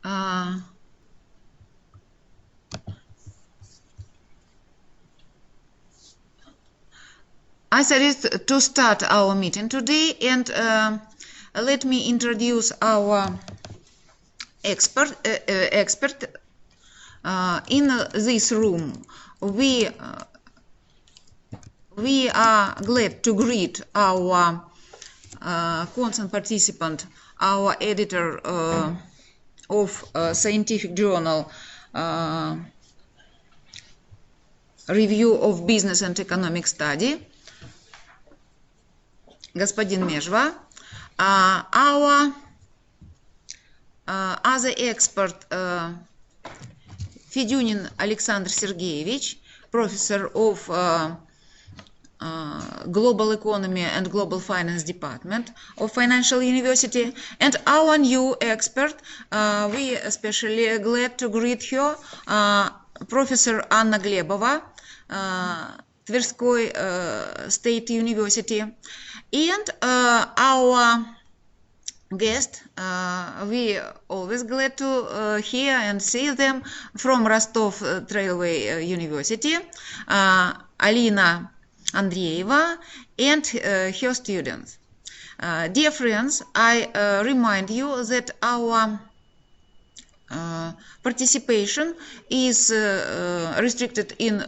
I suggest to start our meeting today, and let me introduce our expert. In this room, we are glad to greet our constant participant, our editor of scientific journal Review of Business and Economic Study, господин Межва. Our other expert, Федюнин Александр Сергеевич, professor of Global Economy and Global Finance Department of Financial University, and our new expert, we especially glad to greet her, Professor Anna Глебова, Tverskoy State University, and our guest, we always glad to hear and see them from Rostov Railway University, Alina Andreeva and her students. Dear friends, I remind you that our participation is restricted in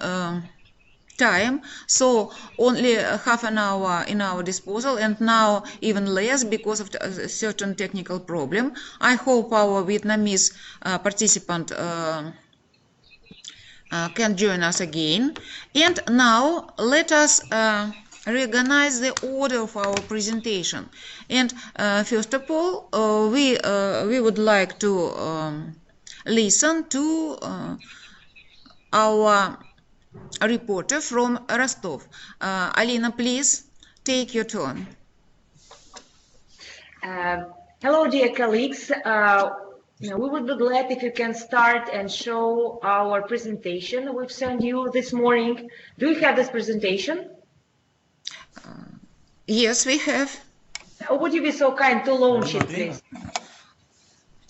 time, so only half an hour in our disposal, and now even less because of a certain technical problem. I hope our Vietnamese participant can join us again. And now let us reorganize the order of our presentation. And first of all, we would like to listen to our reporter from Rostov. Alina, please take your turn. Hello, dear colleagues. We would be glad if you can start and show our presentation we've sent you this morning. Do you have this presentation? Yes, we have. Would you be so kind to launch it, please?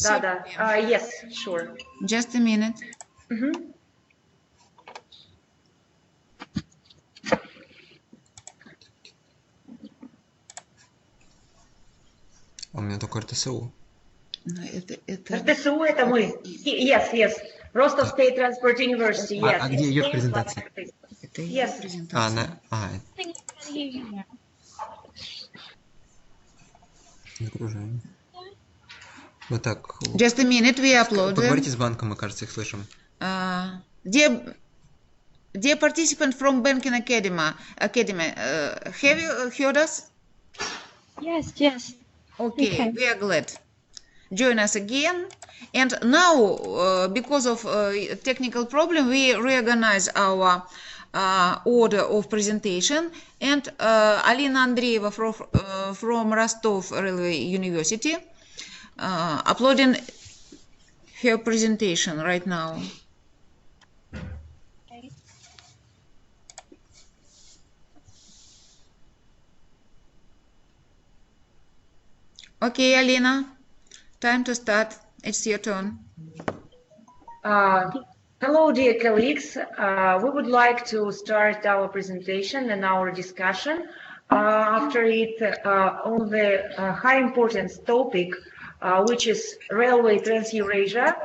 Yes, sure. Just a minute. У меня только РТСУ. РТСУ это мы. Yes. Rostov State Transport University. Yes. А где ее презентация? Это ее презентация. Загружаем. Вот так. Just a minute, we upload. Поговорите с банком, мы, кажется, их слышим. Dear participant from Banking Academy, have you heard us? Yes. Okay, we are glad. Join us again. And now, because of technical problem, we reorganize our order of presentation. And Alina Andreeva from Rostov Railway University uploading her presentation right now. Okay, Alina, time to start. It's your turn. Hello, dear colleagues. We would like to start our presentation and our discussion after it on the high importance topic, which is Railway Trans-Eurasia,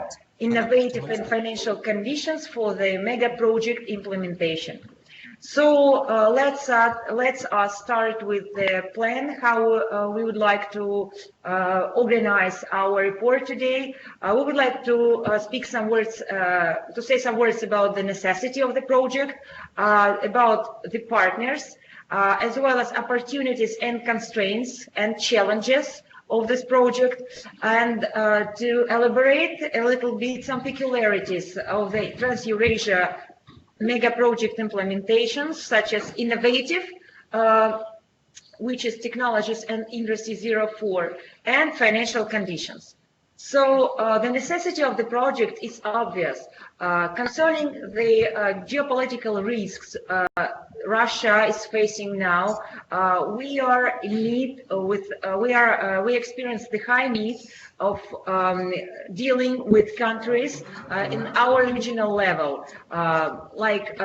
Innovative and Financial Conditions for the Mega Project Implementation. So let's us start with the plan, how we would like to organize our report today. We would like to speak some words, to say some words about the necessity of the project, about the partners, as well as opportunities and constraints and challenges of this project, and to elaborate a little bit some peculiarities of the Trans-Eurasia mega project implementations, such as innovative, which is technologies and industry 04, and financial conditions. So the necessity of the project is obvious. Concerning the geopolitical risks Russia is facing now, we are in need with we experience the high need of dealing with countries in our regional level, like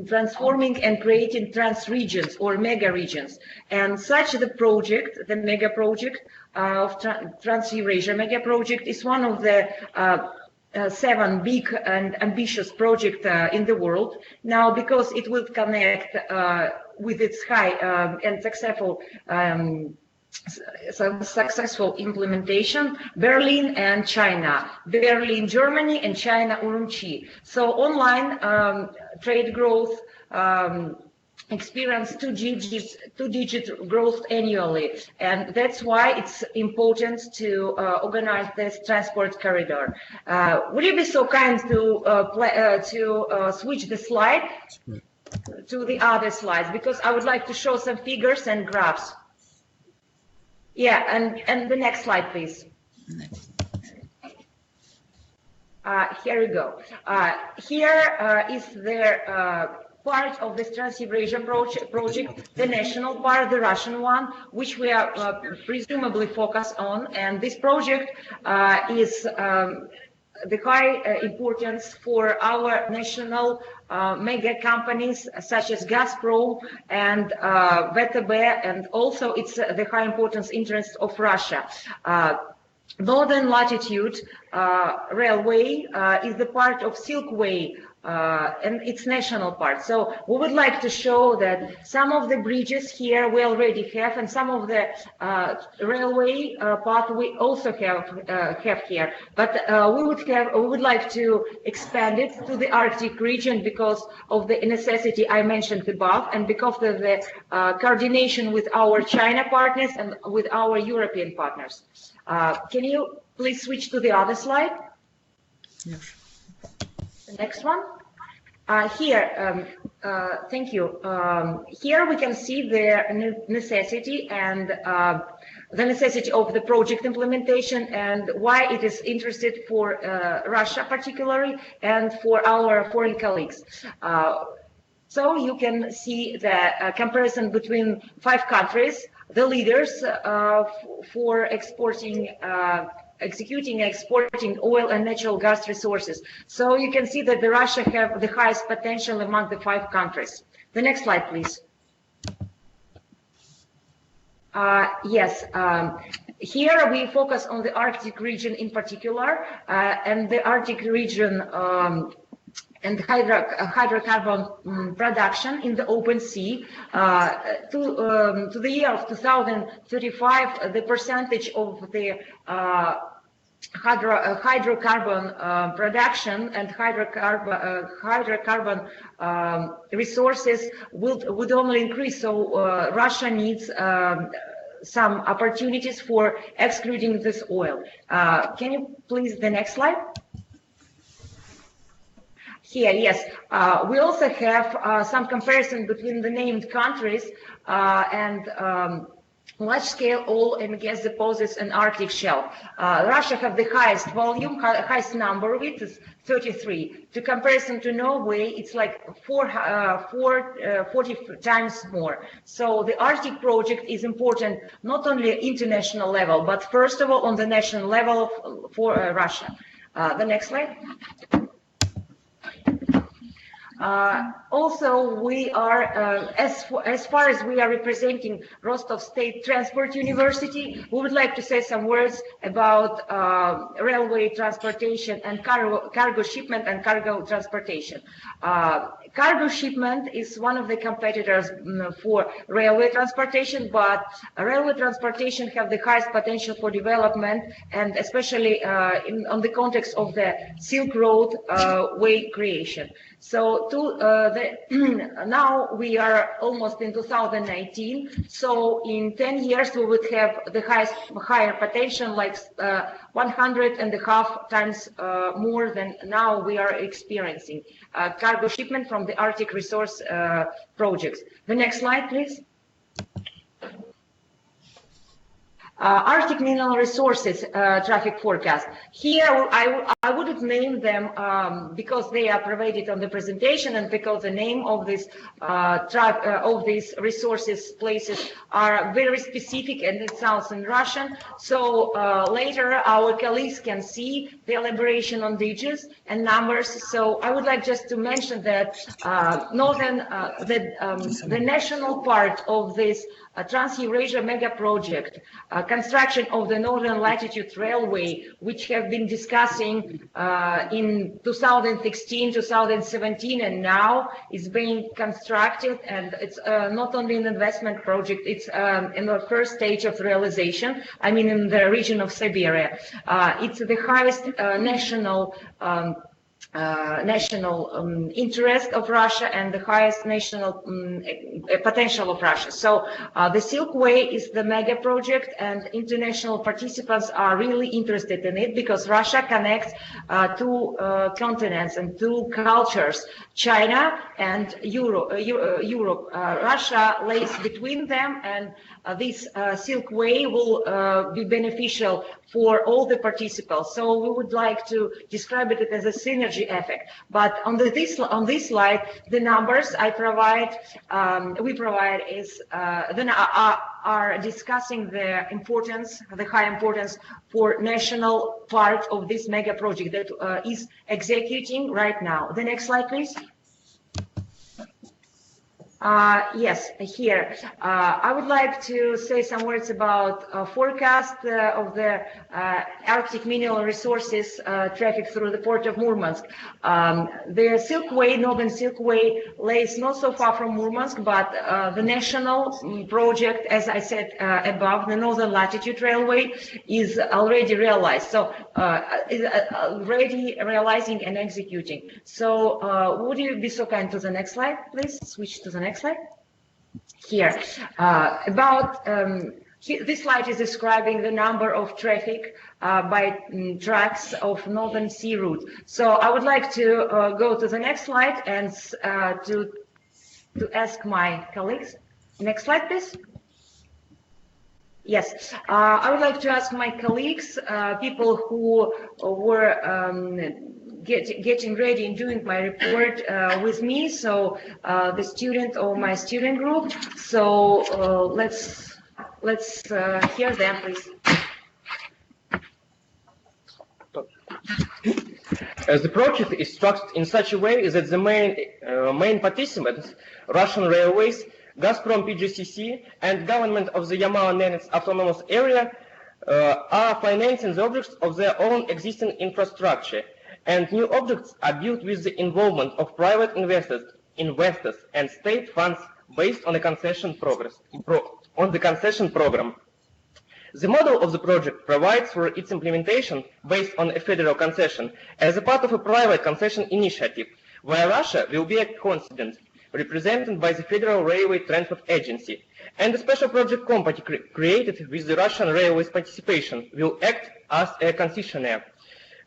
transforming and creating trans regions or mega regions, and such the project, the mega project of Trans Eurasia mega project, is one of the 7 big and ambitious projects in the world now, because it will connect with its high and successful implementation, Berlin and China, Berlin, Germany, and China, Urumqi. So online trade growth experience two-digit growth annually, and that's why it's important to organize this transport corridor. Would you be so kind to switch the slide to the other slides, because I would like to show some figures and graphs. Yeah, and the next slide, please. Next. Here we go. Here is the part of this Trans Eurasia project, the national part, the Russian one, which we are presumably focused on. And this project is the high importance for our national mega companies such as Gazprom and VTB, and also it's the high importance interest of Russia. Northern Latitude Railway is the part of Silkway, and its national part. So we would like to show that some of the bridges here we already have, and some of the railway part we also have here. But we would like to expand it to the Arctic region because of the necessity I mentioned above, and because of the coordination with our China partners and with our European partners. Can you please switch to the other slide? Yes. The next one. Here, thank you. Here we can see the necessity and the necessity of the project implementation and why it is interested for Russia particularly and for our foreign colleagues. So you can see the comparison between 5 countries, the leaders for exporting executing and exporting oil and natural gas resources. So you can see that the Russia have the highest potential among the 5 countries. The next slide, please. Yes, here we focus on the Arctic region in particular, and the Arctic region and hydrocarbon production in the open sea. To the year of 2035, the percentage of the hydrocarbon production and hydrocarbon resources would only increase. So Russia needs some opportunities for excluding this oil. Can you please the next slide? Here, yes, we also have some comparison between the named countries and large-scale oil and gas deposits in Arctic shelf. Russia have the highest volume, highest number of it is 33. To comparison to Norway, it's like 40 times more. So the Arctic project is important not only at international level, but first of all on the national level for Russia. The next slide. Also, we are, as far as we are representing Rostov State Transport University, we would like to say some words about railway transportation and cargo shipment and cargo transportation. Cargo shipment is one of the competitors for railway transportation, but railway transportation have the highest potential for development, and especially on the context of the Silk Road way creation. So now we are almost in 2019. So in 10 years we would have the higher potential, like 1.5 times more than now we are experiencing cargo shipment from the Arctic resource projects. The next slide, please. Arctic mineral resources traffic forecast. Here, I wouldn't name them because they are provided on the presentation and because the name of this of these resources places are very specific and it sounds in Russian. So later our colleagues can see the elaboration on digits and numbers. So I would like just to mention that the national part of this Trans-Eurasia mega project, construction of the Northern Latitude Railway, which have been discussing in 2016, 2017, and now is being constructed, and it's not only an investment project, it's in the first stage of realization, I mean in the region of Siberia. It's the highest national interest of Russia and the highest national potential of Russia. So the Silk Way is the mega project and international participants are really interested in it because Russia connects two continents and two cultures, China and Europe. Russia lays between them, and this Silk Way will be beneficial for all the participants. So we would like to describe it as a synergy effect. But on this slide, the numbers I provide, we provide is then are discussing the importance, the high importance for national part of this mega project that is executing right now. The next slide, please. Yes, here. I would like to say some words about forecast of the Arctic mineral resources traffic through the port of Murmansk. The Silk Way, Northern Silk Way, lays not so far from Murmansk, but the national project, as I said above, the Northern Latitude Railway, is already realized. So, is already realizing and executing. So, would you be so kind to the next slide, please? Switch to the next slide. Here, this slide is describing the number of traffic by tracks of Northern Sea route. So I would like to go to the next slide and to ask my colleagues. Next slide, please. Yes, I would like to ask my colleagues, people who were getting ready and doing my report with me, so the student or my student group. So let's hear them, please. As the project is structured in such a way that the main participants, Russian Railways, Gazprom PGCC, and government of the Yamalo-Nenets Autonomous Area are financing the objects of their own existing infrastructure, and new objects are built with the involvement of private investors and state funds based on the concession program. The model of the project provides for its implementation based on a federal concession as a part of a private concession initiative, where Russia will be a concedent, represented by the Federal Railway Transport Agency, and a special project company created with the Russian Railways participation will act as a concessionaire.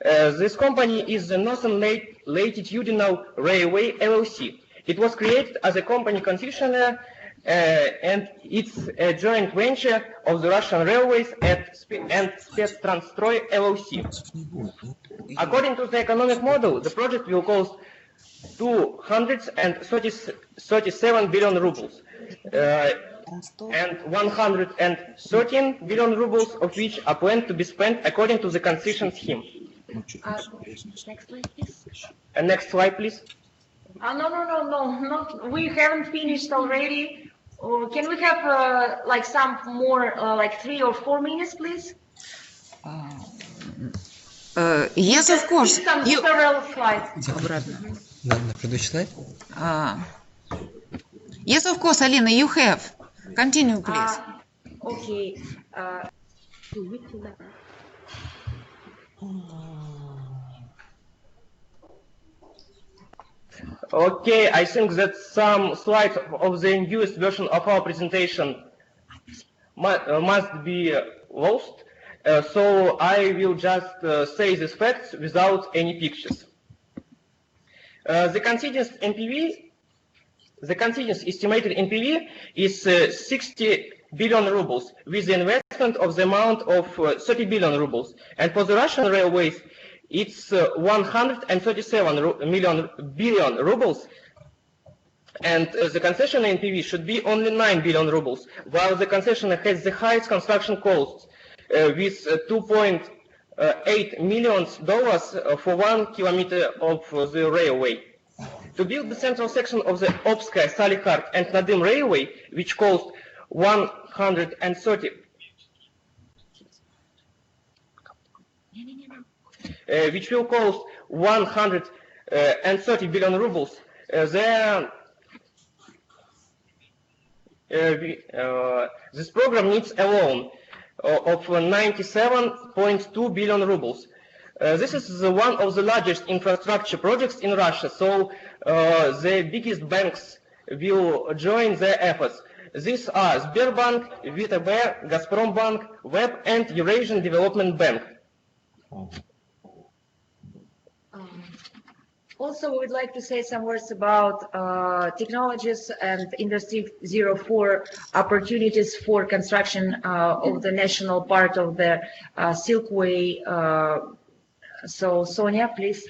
This company is the Northern Latitudinal Railway LLC. It was created as a company concessionaire and it's a joint venture of the Russian Railways and Spetstranstroy LLC. According to the economic model, the project will cost 237 billion rubles and 113 billion rubles of which are planned to be spent according to the concession scheme. Next slide, please. Next slide, please. No, we haven't finished already. Can we have like some more, like 3 or 4 minutes, please? Yes, of course. Several slides. На предыдущий слайд? Yes, of course, Alina, you have. Continue, please. Okay. Okay, I think that some slides of the newest version of our presentation must be lost, so I will just say these facts without any pictures. The continuous estimated NPV is 60 billion rubles, with the investment of the amount of 30 billion rubles. And for the Russian railways, it's 137 billion rubles. And the concession NPV should be only 9 billion rubles, while the concession has the highest construction costs with $2.8 million for 1 kilometer of the railway. To build the central section of the Obskaya, Salykard and Nadim railway, which cost 130 which will cost 130 billion rubles, this program needs a loan of 97.2 billion rubles. This is one of the largest infrastructure projects in Russia, so the biggest banks will join their efforts. These are Sberbank, VTB, Gazprombank, Web, and Eurasian Development Bank. Also, we would like to say some words about technologies and Industry 04 opportunities for construction of the national part of the Silkway. So, Sonia, please.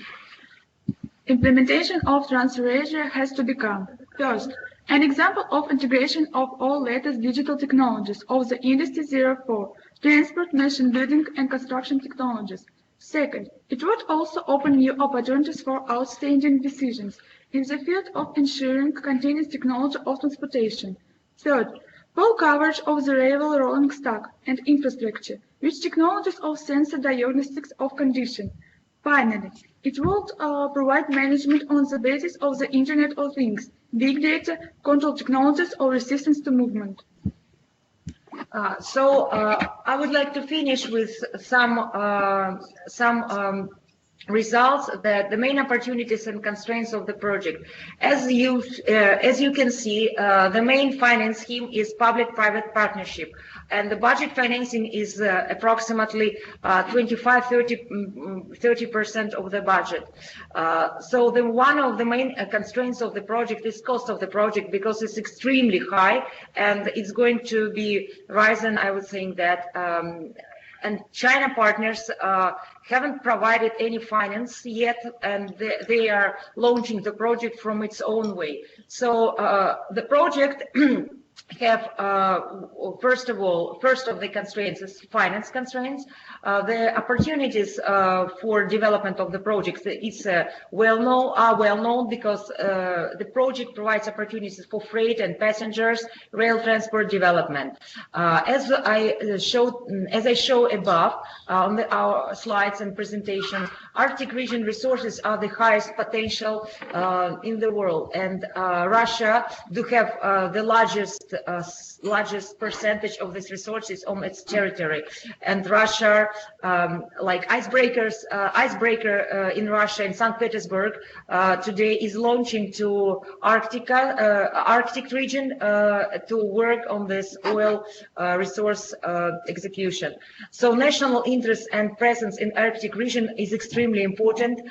Implementation of Trans-Eurasia has to become, first, an example of integration of all latest digital technologies of the Industry 04, transport, nation building and construction technologies. Second, it would also open new opportunities for outstanding decisions in the field of ensuring continuous technology of transportation. Third, full coverage of the railway rolling stock and infrastructure, with technologies of sensor diagnostics of condition. Finally, it would provide management on the basis of the Internet of Things, big data, control technologies, or resistance to movement. I would like to finish with some results, that the main opportunities and constraints of the project. As you can see, the main finance scheme is public-private partnership, and the budget financing is approximately 25-30% of the budget. So one of the main constraints of the project is cost of the project, because it's extremely high and it's going to be rising, I would think that. And China partners haven't provided any finance yet, and they are launching the project from its own way. So the project have, first of the constraints is finance constraints. The opportunities for development of the project is well known because the project provides opportunities for freight and passengers, rail transport development. As I show above on our slides and presentation, Arctic region resources are the highest potential in the world, and Russia do have the largest percentage of these resources on its territory. And Russia, like icebreaker in Russia, in St. Petersburg, today is launching to Arctic region to work on this oil resource execution. So national interest and presence in Arctic region is extremely important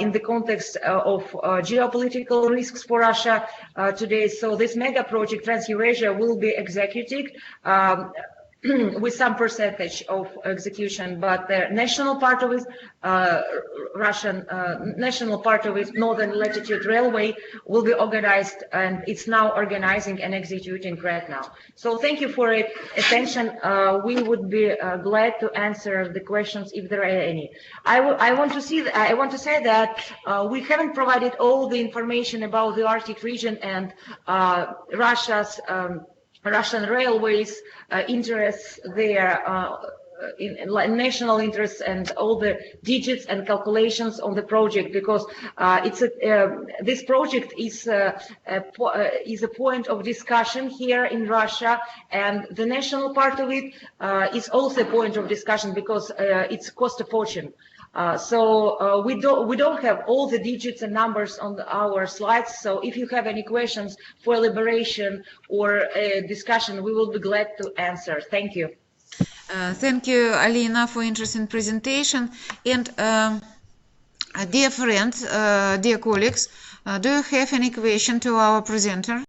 in the context of geopolitical risks for Russia today. So this mega project Trans-Eurasia will be executed with some percentage of execution, but the national part of it, Russian national part of it, Northern Latitude Railway, will be organized, and it's now organizing and executing right now. So thank you for your attention. We would be glad to answer the questions if there are any. I want to say that we haven't provided all the information about the Arctic region and Russian railways interests there, in national interests, and all the digits and calculations on the project, because this project is a point of discussion here in Russia, and the national part of it is also a point of discussion because it's cost a fortune. So we don't have all the digits and numbers on our slides. So if you have any questions for elaboration or a discussion, we will be glad to answer. Thank you. Thank you, Alina, for interesting presentation. And dear friends, dear colleagues, do you have any question to our presenter?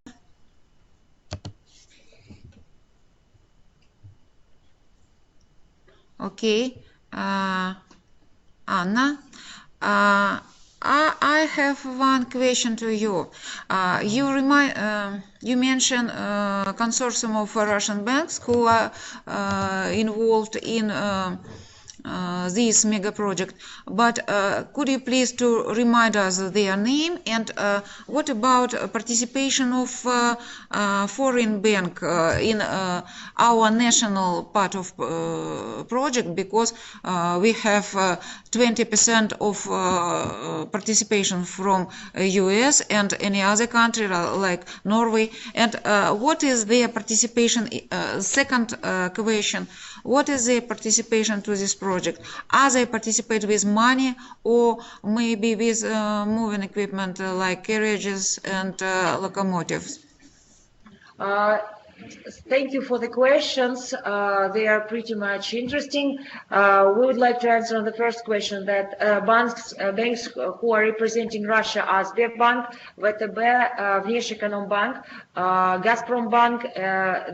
Okay, Anna, I have one question to you. You mentioned consortium of Russian banks who are involved in this mega project, but could you please to remind us their name, and what about participation of foreign bank in our national part of project, because we have 20% of participation from US and any other country like Norway, and what is their participation? Second question, what is their participation to this project? Are they participate with money or maybe with moving equipment like carriages and locomotives? Thank you for the questions. They are pretty much interesting. We would like to answer on the first question that banks who are representing Russia are Sberbank, VTB, Внешэкономбанk, Gazprombank,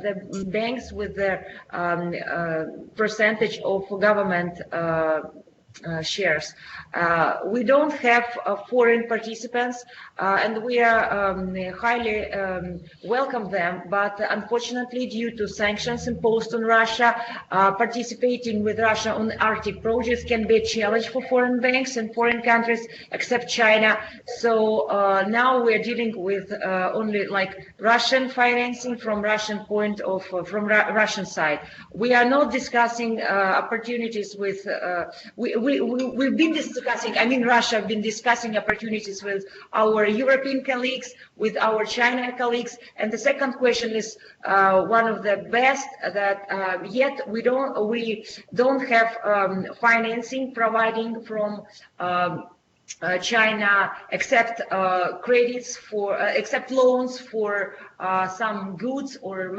the banks with the percentage of government shares. We don't have foreign participants, and we are highly welcome them, but unfortunately due to sanctions imposed on Russia, participating with Russia on Arctic projects can be a challenge for foreign banks and foreign countries except China. So now we're dealing with only like Russian financing from Russian point of from Russian side. We are not discussing opportunities with we've been discussing, I mean Russia have been discussing opportunities with our European colleagues, with our China colleagues, and the second question is one of the best that yet we don't have financing providing from China except credits for except loans for some goods or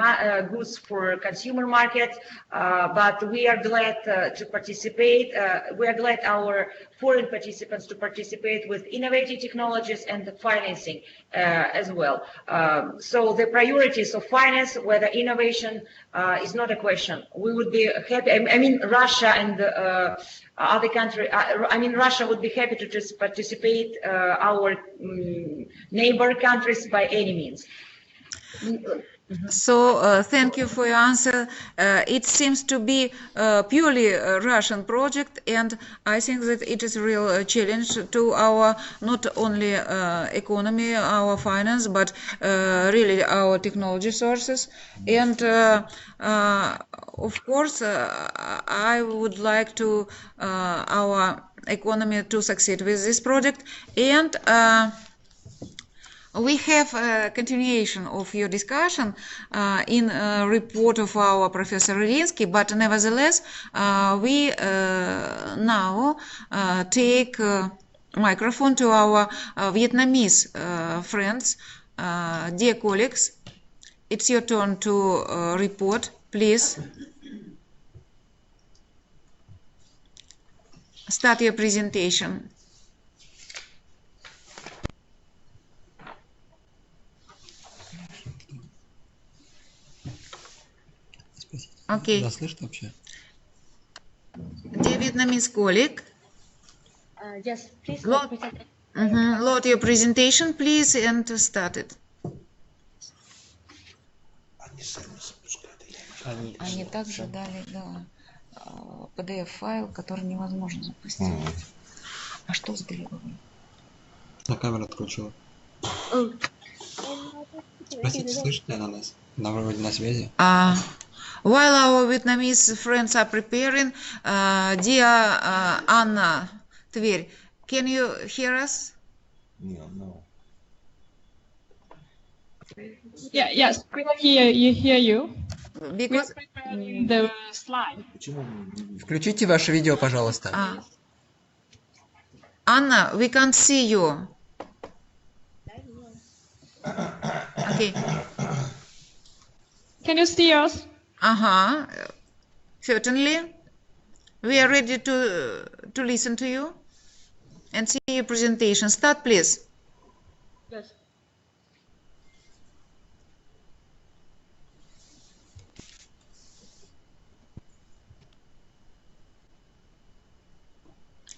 goods for consumer market, but we are glad to participate. We are glad our foreign participants to participate with innovative technologies and the financing as well. So the priorities of finance, whether innovation is not a question. We would be happy. I mean, Russia and other country. I mean, Russia would be happy to just participate our neighbor countries by any means. So thank you for your answer. It seems to be purely a Russian project, and I think that it is a real challenge to our not only economy, our finance, but really our technology sources. And of course, I would like to our economy to succeed with this project, and we have a continuation of your discussion in a report of our Professor Ilinsky, but nevertheless, we now take microphone to our Vietnamese friends. Dear colleagues, it's your turn to report, please. Start your presentation. Okay. Нас слышно вообще? Dear Vietnamese colleague, Yes, please load your presentation, please, and start it. Они также дали, да, PDF-файл, который невозможно запустить. А что с Глебовой? На камеру откручила. Спросите, слышит ли она нас? Она вроде на связи. While our Vietnamese friends are preparing, dear Anna, Tver, can you hear us? No. Yeah, yes, we can hear you. Because The slide. Включите ваше видео, пожалуйста. Anna, we can't see you. Okay. Can you see us? Certainly. We are ready to listen to you and see your presentation. Start, please. Yes.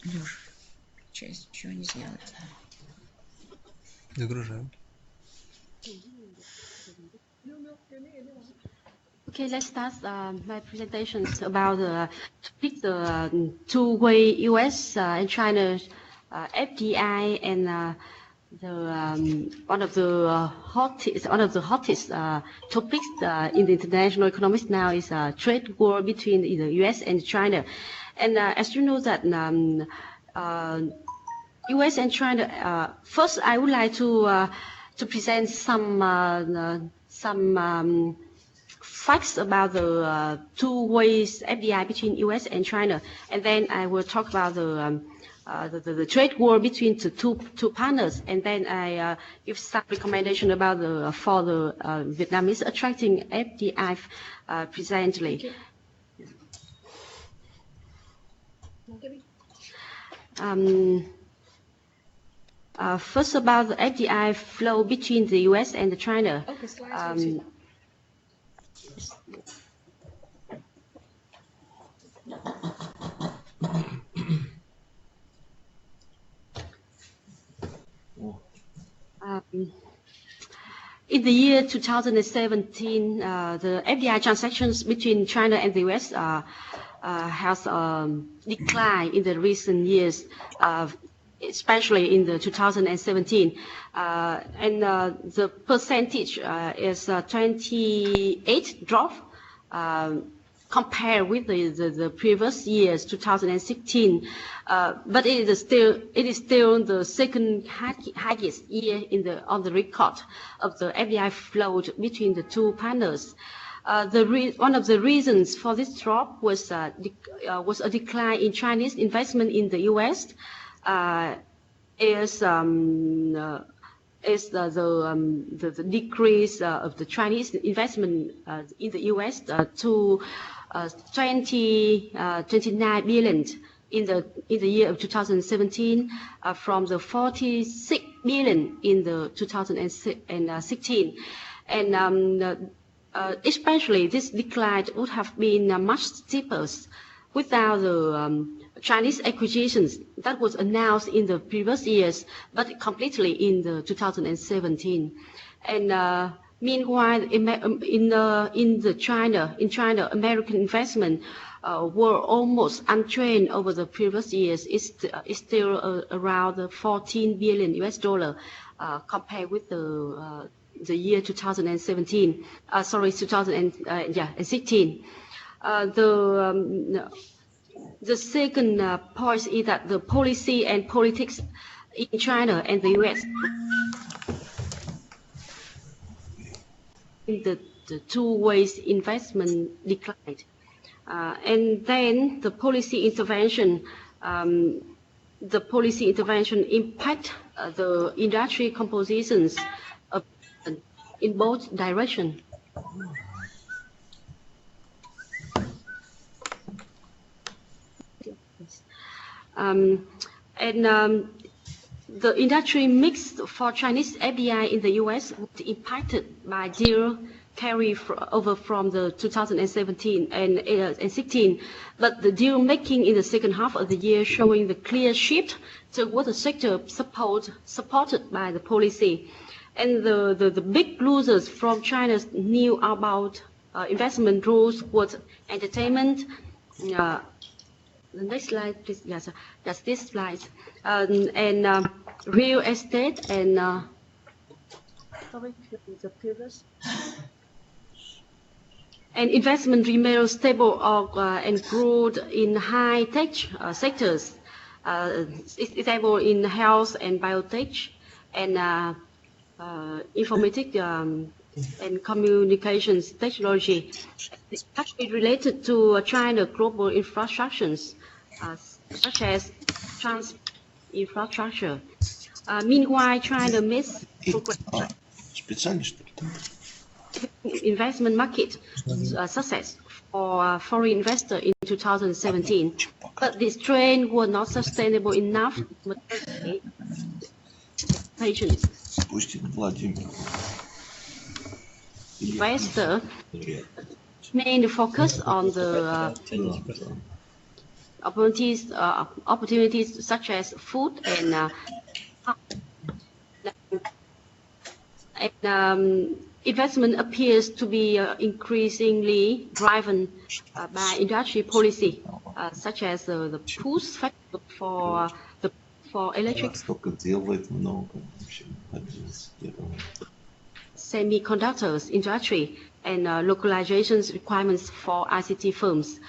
Лёш, часть чего не сделать? Загружаю. Okay, let's start my presentations about the two-way U.S. And China FDI and one of the hottest topics in the international economics now is trade war between the U.S. and China. And as you know that U.S. and China. First, I would like to present some facts about the two ways FDI between U.S. and China, and then I will talk about the trade war between the two partners, and then I give some recommendation about for the Vietnamese attracting FDI presently. First, about the FDI flow between the U.S. and China. Okay, in the year 2017, the FDI transactions between China and the U.S. has declined in the recent years, especially in the 2017, and the percentage is 28 drop compared with the previous years, 2016, but it is still the second highest year on the record of the FDI flow between the two partners. One of the reasons for this drop was a decline in Chinese investment in the U.S. Is the decrease of the Chinese investment in the U.S. To 29 billion in the year of 2017 from the 46 billion in the 2016, and especially this decline would have been much steeper without the Chinese acquisitions that was announced in the previous years, but completely in the 2017. And meanwhile, in China, American investment were almost unchanged over the previous years. It's still around 14 billion US dollar compared with the year 2017. 2016. The second point is that the policy and politics in China and the U.S. in the two ways investment declined, and then the policy intervention impact the industry compositions in both directions. The industry mix for Chinese FDI in the U.S. was impacted by deal carry over from the 2017 and 16, but the deal making in the second half of the year showing the clear shift toward the sector supported by the policy. And the big losers from China's new outbound investment rules was entertainment. The next slide, please. Yes, just this slide. And real estate and sorry, the previous. And investment remained stable and growth in high-tech sectors, stable in health and biotech and informatics and communications technology. It's actually related to China global infrastructures, such as trans infrastructure. Meanwhile, China missed investment market success for foreign investor in 2017, but this trend was not sustainable enough to patients. Investor main focus on the opportunities such as food and investment appears to be increasingly driven by industry policy, such as the push factor for electric semiconductors industry and localizations requirements for ICT firms.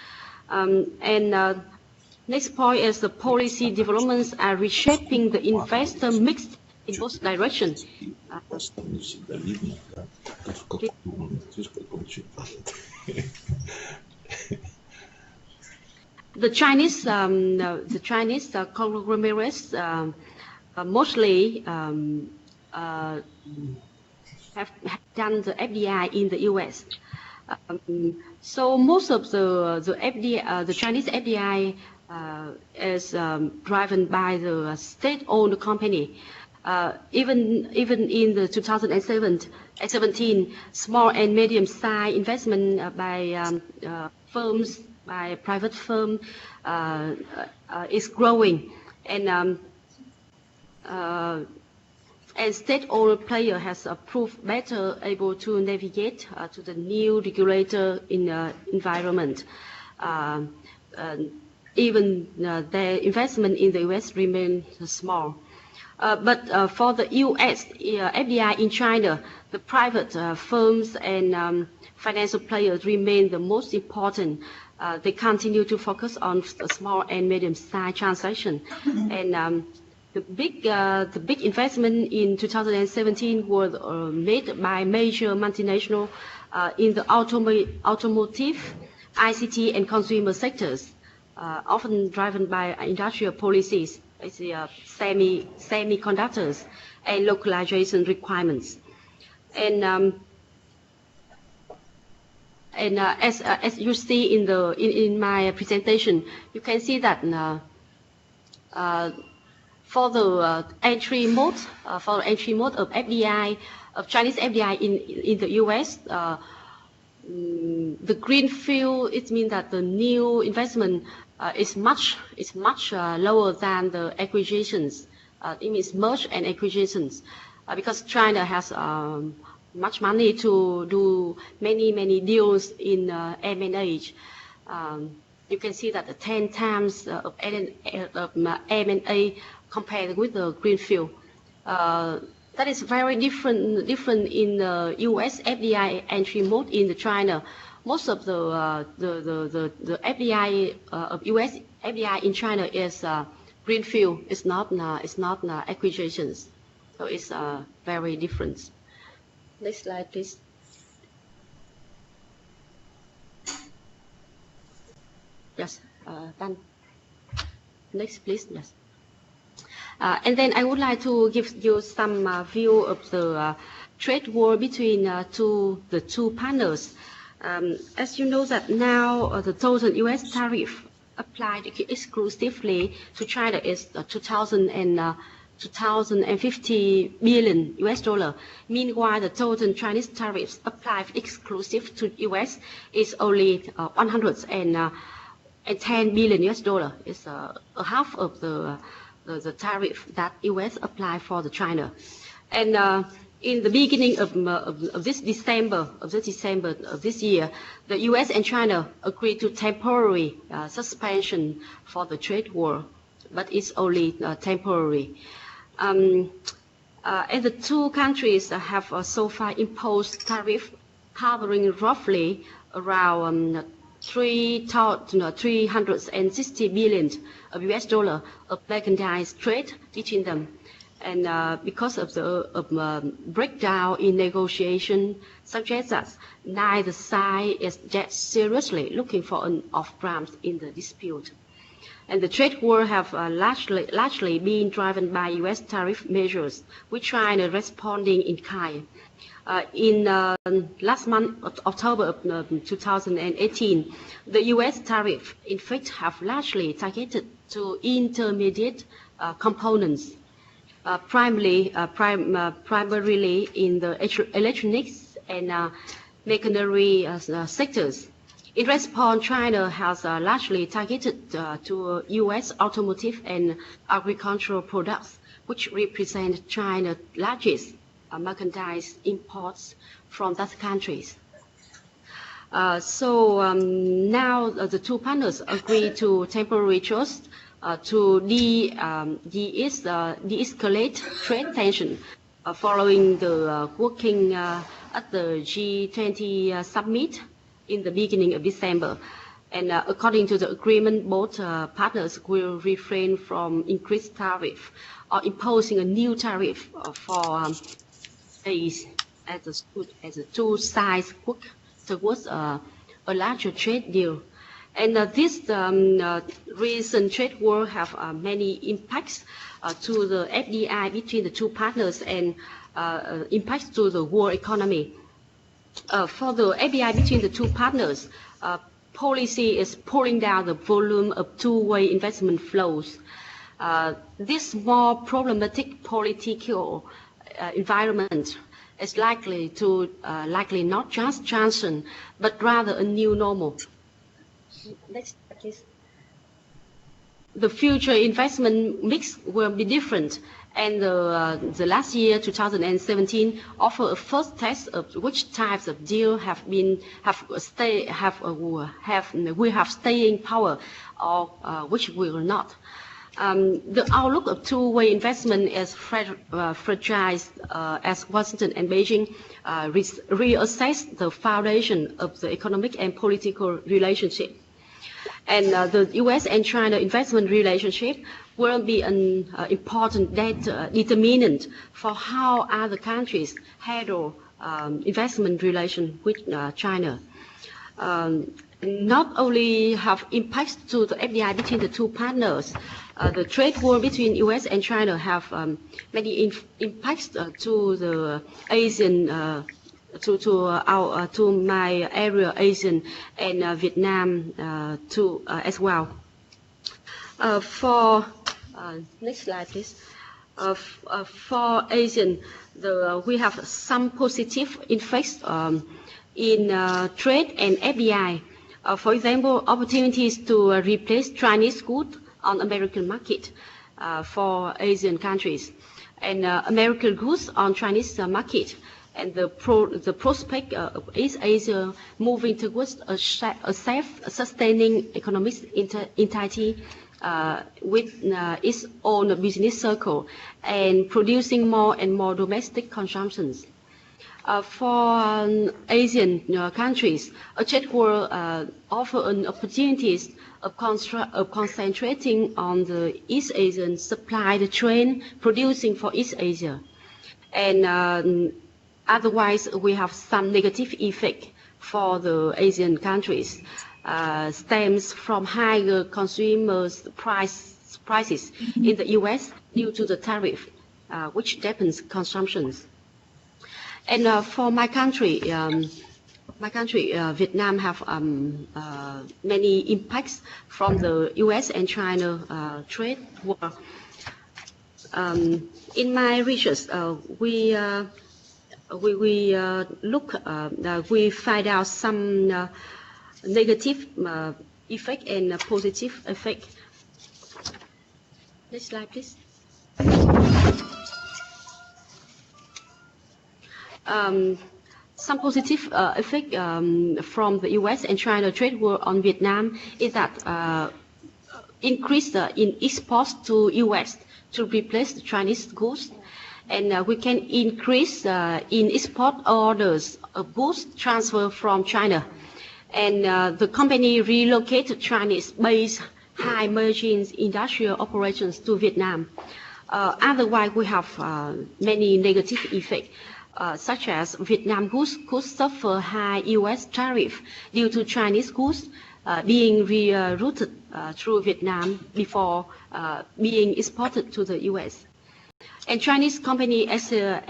Next point is the policy developments are reshaping the investor mix in both directions. The Chinese conglomerates mostly have done the FDI in the U.S. So most of the FDI, the Chinese FDI is driven by the state-owned company. Even in the 2017, small and medium-sized investment by firms, by private firm, is growing, and state-owned player has proved better able to navigate to the new regulator environment. Even their investment in the U.S. remains small. But for the U.S. FDI in China, the private firms and financial players remain the most important. They continue to focus on small and medium-sized transactions, and the big investment in 2017 was made by major multinational in the automotive, ICT, and consumer sectors, often driven by industrial policies, semiconductors, and localization requirements. And as you see in my presentation, you can see that for the entry mode of FDI, of Chinese FDI in the U.S., the greenfield, it means that the new investment is much lower than the acquisitions. It means merge and acquisitions, because China has much money to do many deals in M&A. You can see that the 10 times of M&A compared with the greenfield. That is very different in the U.S. FDI entry mode in the China. Most of the FDI of U.S. FDI in China is greenfield. It's not acquisitions. So it's very different. Next slide, please. Yes, done. Next, please. Yes. And then I would like to give you some view of the trade war between the two partners. As you know that now the total U.S. tariff applied exclusively to China is 2,050 billion US dollar. Meanwhile, the total Chinese tariffs applied exclusive to U.S. is only 110 billion US dollar. It's a half of the tariff that U.S. applied for the China. And in the beginning of this December of this year, the U.S. and China agreed to temporary suspension for the trade war, but it's only temporary. And the two countries have so far imposed tariff covering roughly around 360 billion of US dollar of merchandise trade between them. And because of the breakdown in negotiation, suggests that neither side is that seriously looking for an off-ramp in the dispute. And the trade war have largely been driven by U.S. tariff measures, with China responding in kind. In last month, October of 2018, the U.S. tariff, in fact, have largely targeted to intermediate components, primarily in the electronics and machinery sectors. In response, China has largely targeted to U.S. automotive and agricultural products, which represent China's largest merchandise imports from those countries. Now the two partners agreed to temporary truce to de-escalate trade tension following the working at the G20 summit in the beginning of December. And according to the agreement, both partners will refrain from increased tariff or imposing a new tariff for as the two sides work towards a larger trade deal. And this recent trade war have many impacts to the FDI between the two partners and impacts to the world economy. For the FDI between the two partners, policy is pulling down the volume of two-way investment flows. This more problematic political environment is likely not just transition, but rather a new normal. Next, please. The future investment mix will be different, and the last year, 2017, offer a first test of which types of deal will have staying power, or which will not. The outlook of two-way investment is fragile as Washington and Beijing reassess the foundation of the economic and political relationship. And the U.S. and China investment relationship will be an important determinant for how other countries handle investment relations with China. Not only have impacts to the FDI between the two partners, the trade war between U.S. and China have many impacts to the Asian, to my area, Asian and Vietnam too as well. For next slide, please. For Asian, we have some positive effects in trade and FDI. For example, opportunities to replace Chinese goods on American market for Asian countries, and American goods on Chinese market, and the prospect of East Asia moving towards a self-sustaining economic entity with its own business circle and producing more and more domestic consumptions. For Asian countries, a trade war offers an opportunities of concentrating on the East Asian supply chain producing for East Asia. And otherwise, we have some negative effect for the Asian countries, stems from higher consumers' prices in the U.S. due to the tariff, which dampens consumptions. And for my country, Vietnam have many impacts from the U.S. and China trade war. In my research, we find out some negative effect and positive effect. Next slide, please. Some positive effect from the U.S. and China trade war on Vietnam is that increase in exports to U.S. to replace the Chinese goods, and we can increase in export orders of goods transfer from China, and the company relocated Chinese-based high-margin industrial operations to Vietnam. Otherwise, we have many negative effects. Such as Vietnam goods could suffer high U.S. tariff due to Chinese goods being rerouted through Vietnam before being exported to the U.S. And Chinese company accelerated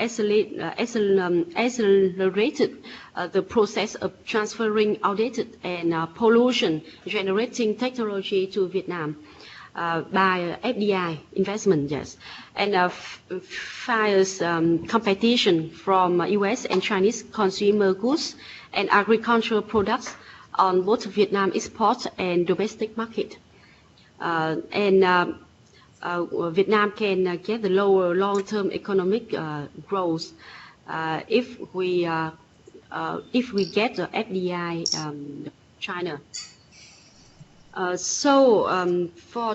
the process of transferring outdated and pollution-generating technology to Vietnam by FDI investment, yes, and fierce competition from U.S. and Chinese consumer goods and agricultural products on both Vietnam export and domestic market. Vietnam can get the lower long-term economic growth if we get the FDI China.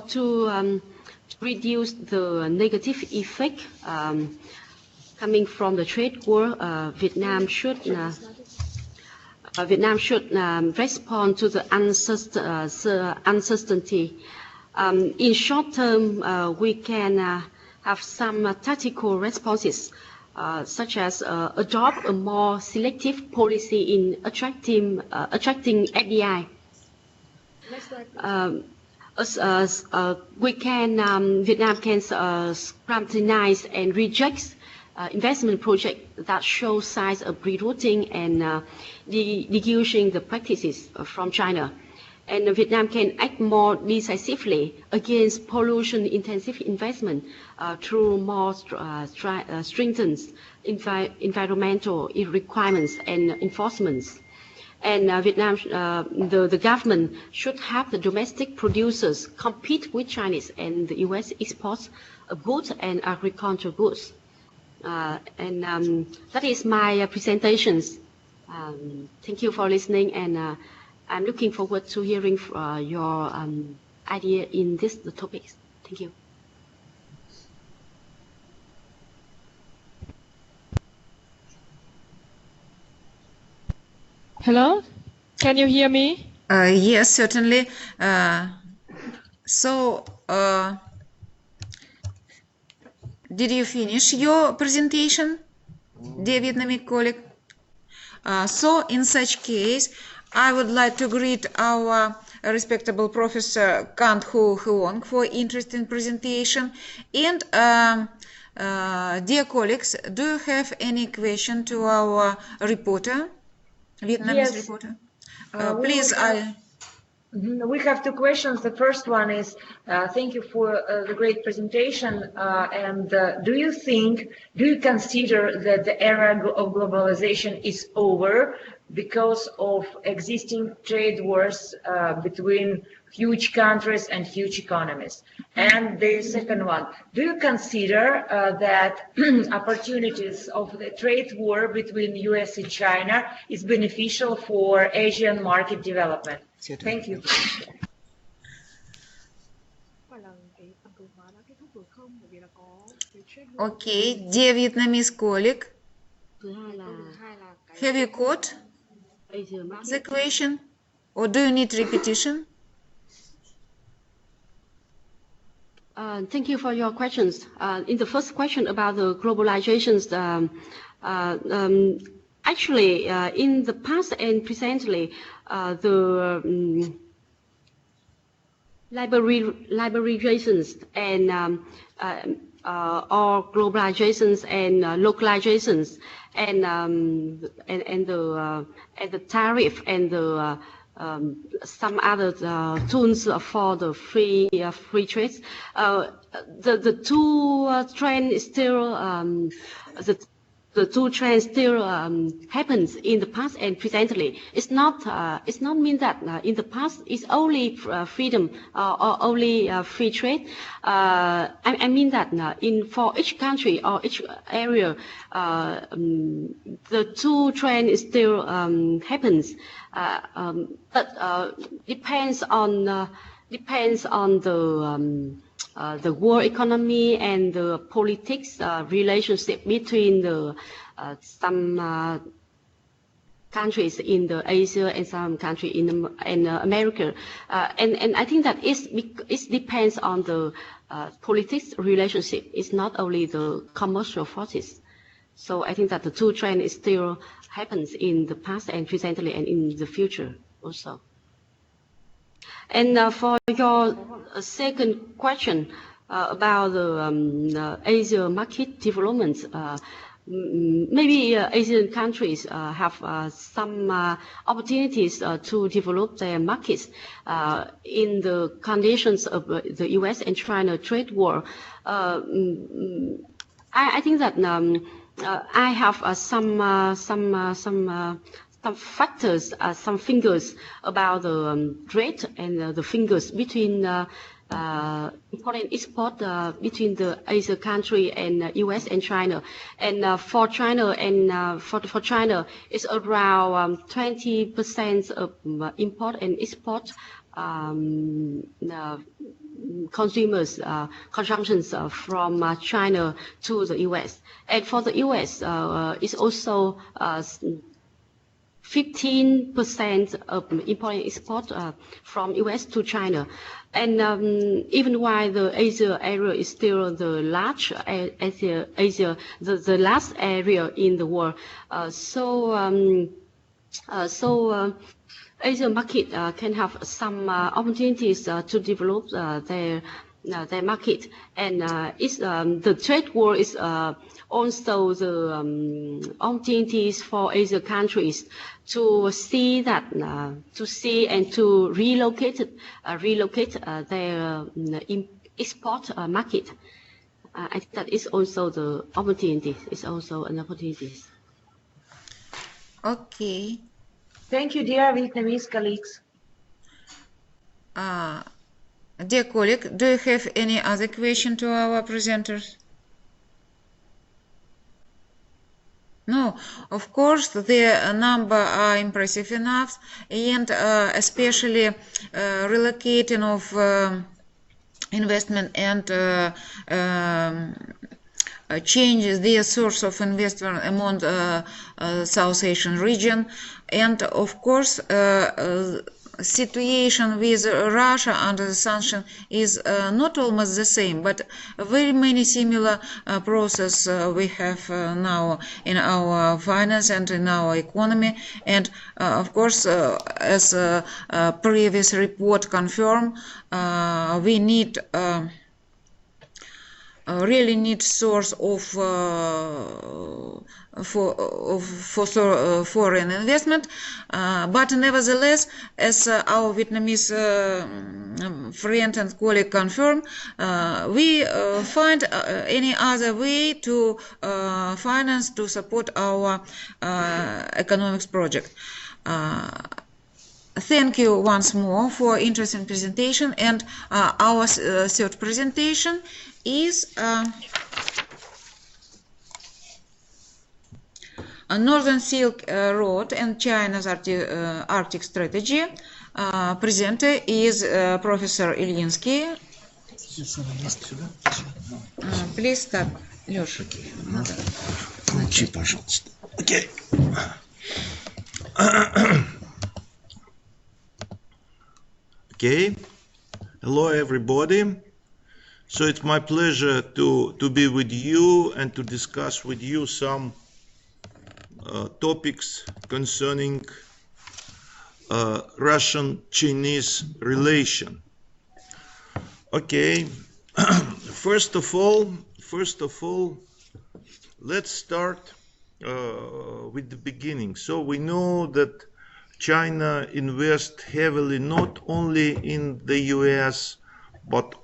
To reduce the negative effect coming from the trade war, Vietnam should respond to the uncertainty. In short term, we can have some tactical responses, such as adopt a more selective policy in attracting FDI. Vietnam can scrutinize and reject investment projects that show signs of rerouting and negotiating the practices from China. And Vietnam can act more decisively against pollution-intensive investment through more strengthened environmental requirements and enforcements. And Vietnam, the government should have the domestic producers compete with Chinese and the U.S. exports of goods and agricultural goods. That is my presentations. Thank you for listening, and I'm looking forward to hearing your idea in this topics. Thank you. Hello, can you hear me? Yes, certainly. Did you finish your presentation, dear Vietnamese colleague? So in such case, I would like to greet our respectable Professor Cant Ho Huong for interesting presentation. And dear colleagues, do you have any question to our reporter, Vietnamese reporter? Please, we have two questions. The first one is, thank you for the great presentation. Do you consider that the era of globalization is over because of existing trade wars between huge countries and huge economies? And the second one, do you consider that opportunities of the trade war between US and China is beneficial for Asian market development? Thank you. Okay, dear Vietnamese colleague, have you caught the question, or do you need repetition? Thank you for your questions. In the first question about the globalizations, actually, in the past and presently, the liberalizations and or globalizations and localizations and the tariff and the some other tools for the free trade. The two trends still the two trends still happens in the past and presently. It's not mean that in the past it's only freedom or only free trade. I mean that for each country or each area, the two trends still happens, but depends on the world economy and the politics relationship between the some countries in the Asia and some country in America, and I think that it depends on the politics relationship. It's not only the commercial forces. So I think that the two trend is still happens in the past and presently and in the future also. And for your second question about the Asia market development, maybe Asian countries have some opportunities to develop their markets in the conditions of the U.S. and China trade war. I think that I have some factors, some figures about the rate and the figures between import and export between the Asia country and US and China. And for China and for China, it's around 20% of import and export consumers consumptions from China to the US. And for the US, it's also 15% of import and export from US to China. And even while the Asia area is still the large Asia, the last area in the world, Asia market can have some opportunities to develop their market, and the trade war is also the opportunities for Asia countries to see that and to relocate their export market. I think that is also the opportunity. It's also an opportunity. Okay. Thank you, dear Vietnamese colleagues. Dear colleague, do you have any other question to our presenters? No, of course, the number are impressive enough, and especially relocating of investment and changes the source of investment among South Asian region, and of course situation with Russia under the sanction is not almost the same, but very many similar process we have now in our finance and in our economy, and of course as a previous report confirmed, we need really need source of foreign investment, but nevertheless, as our Vietnamese friend and colleague confirmed, we find any other way to finance, to support our economics project. Thank you once more for interesting presentation, and our third presentation is a Northern Silk Road and China's Arctic Strategy. Presenter is Professor Ильинский. Please start, Леша. Включи, пожалуйста. Okay. Okay. Hello, everybody. So it's my pleasure to be with you and to discuss with you some topics concerning Russian-Chinese relation. Okay, first of all, let's start with the beginning. So we know that China invests heavily not only in the US but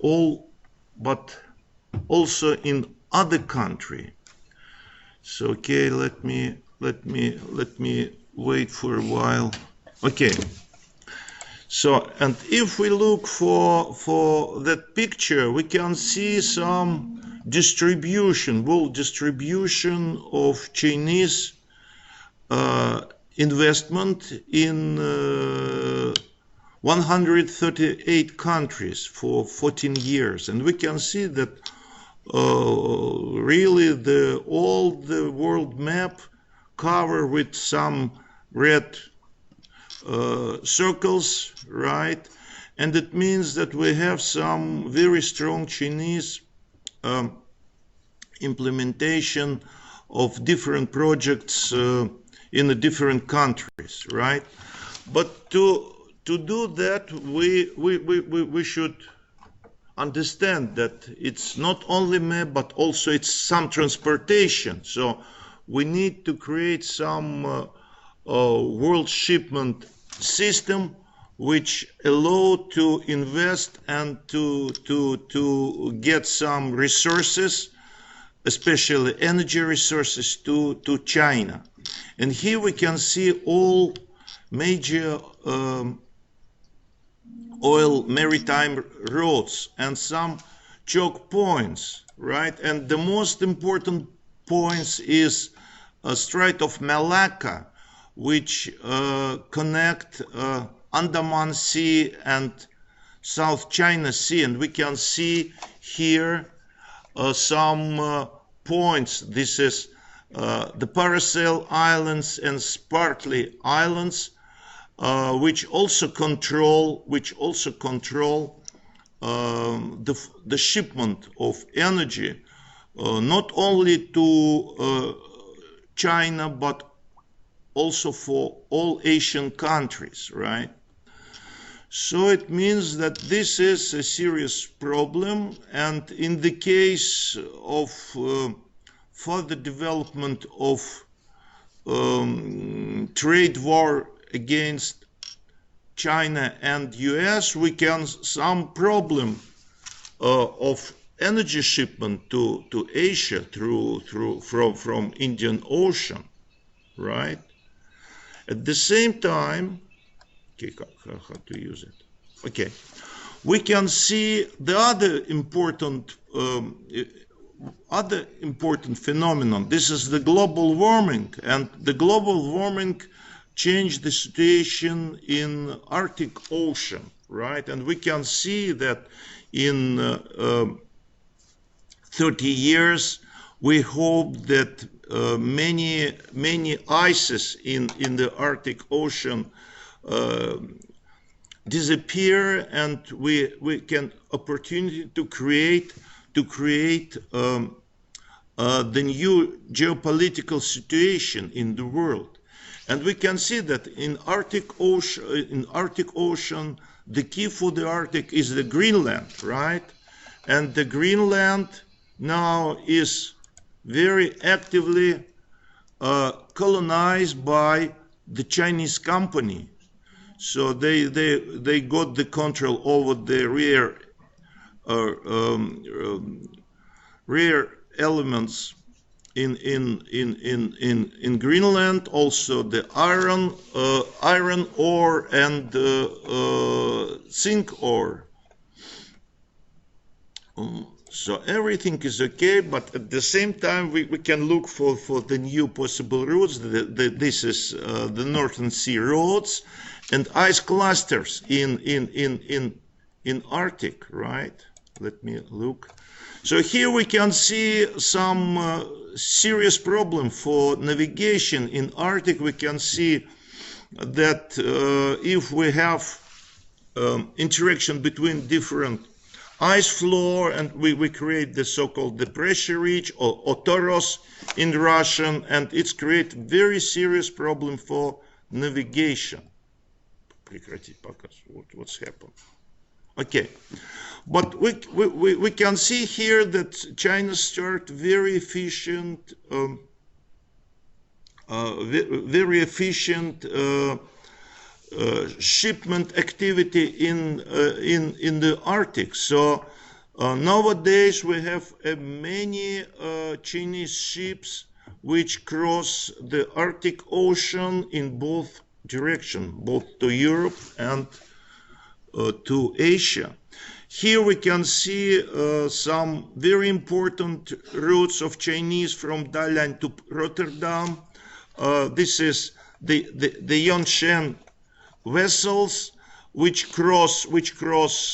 also in other countries. So okay, let me wait for a while. Okay. So, and if we look for that picture, we can see some distribution, world distribution of Chinese investment in 138 countries for 14 years, and we can see that really all the world map covered with some red circles, right? And it means that we have some very strong Chinese implementation of different projects in the different countries, right? But to do that, we should understand that it's not only map, but also it's some transportation. So we need to create some world shipment system which allow to invest and to get some resources, especially energy resources, to China. And here we can see all major oil maritime roads and some choke points, right? And the most important points is Strait of Malacca, which connect Andaman Sea and South China Sea. And we can see here some points. This is the Paracel Islands and Spartley Islands, which also control the shipment of energy, not only to China but also for all Asian countries, right? So it means that this is a serious problem, and in the case of further development of trade war against China and US, we can some problem of energy shipment to Asia from Indian Ocean, right? At the same time, okay, how to use it? Okay, we can see the other important phenomenon. This is the global warming, and the global warming changed the situation in Arctic Ocean, right? And we can see that in 30 years, we hope that many ices in the Arctic Ocean disappear, and we can opportunity to create the new geopolitical situation in the world. And we can see that in Arctic Ocean, the key for the Arctic is the Greenland, right? And the Greenland now is very actively colonized by the Chinese company. So they got the control over the rare elements in Greenland, also the iron ore and zinc ore. So everything is okay, but at the same time we can look for the new possible routes. This is the Northern Sea roads and ice clusters in Arctic, right? Let me look. So here we can see some serious problem for navigation in Arctic. We can see that if we have interaction between different ice floor, and we create the so-called the pressure ridge, or Otoros in Russian, and it's create very serious problem for navigation. What's happened? Okay, but we can see here that China start very efficient shipment activity in the Arctic. So nowadays we have many Chinese ships which cross the Arctic Ocean in both directions, both to Europe and to Asia. Here we can see some very important routes of Chinese from Dalian to Rotterdam. This is the Yongchen vessels which cross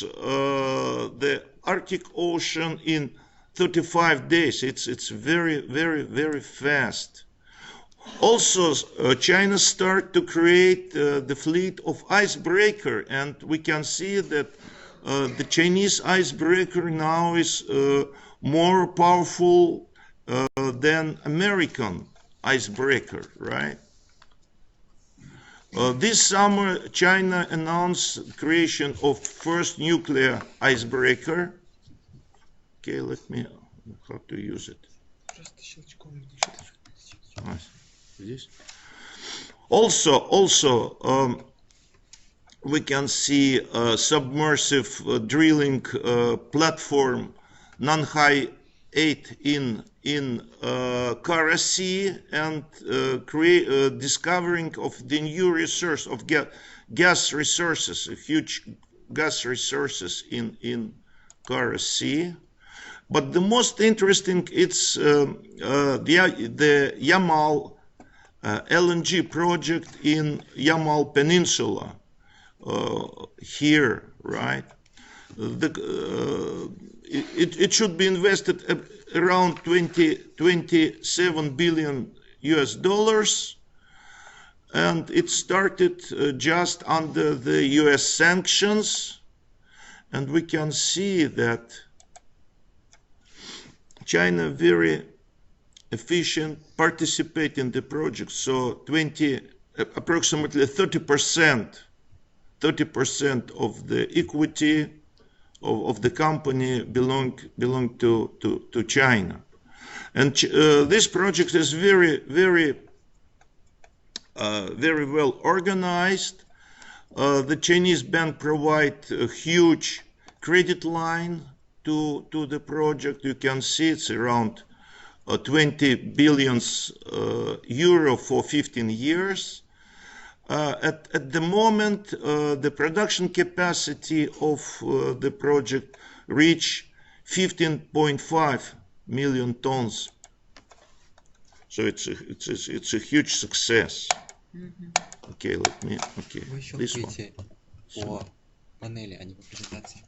the Arctic Ocean in 35 days. It's very fast. Also, China start to create the fleet of icebreaker, and we can see that the Chinese icebreaker now is more powerful than American icebreaker, right? This summer, China announced creation of first nuclear icebreaker. Okay, let me, how to use it. Also, we can see a submersive drilling platform, Nanhai aid in Kara Sea and discovering of the new resource of gas resources, huge gas resources in Kara Sea. But the most interesting it's the Yamal LNG project in Yamal Peninsula here, right? It should be invested around 27 billion US dollars, and it started just under the US sanctions, and we can see that China very efficient, participate in the project. So approximately 30% of the equity of the company belong to China. And this project is very well organized. The Chinese bank provide a huge credit line to the project. You can see it's around 20 billion euro for 15 years. At the moment, the production capacity of the project reached 15.5 million tons. So it's a huge success. Okay, let me. Okay, Вы еще this one. говорите по панели, а не по презентации.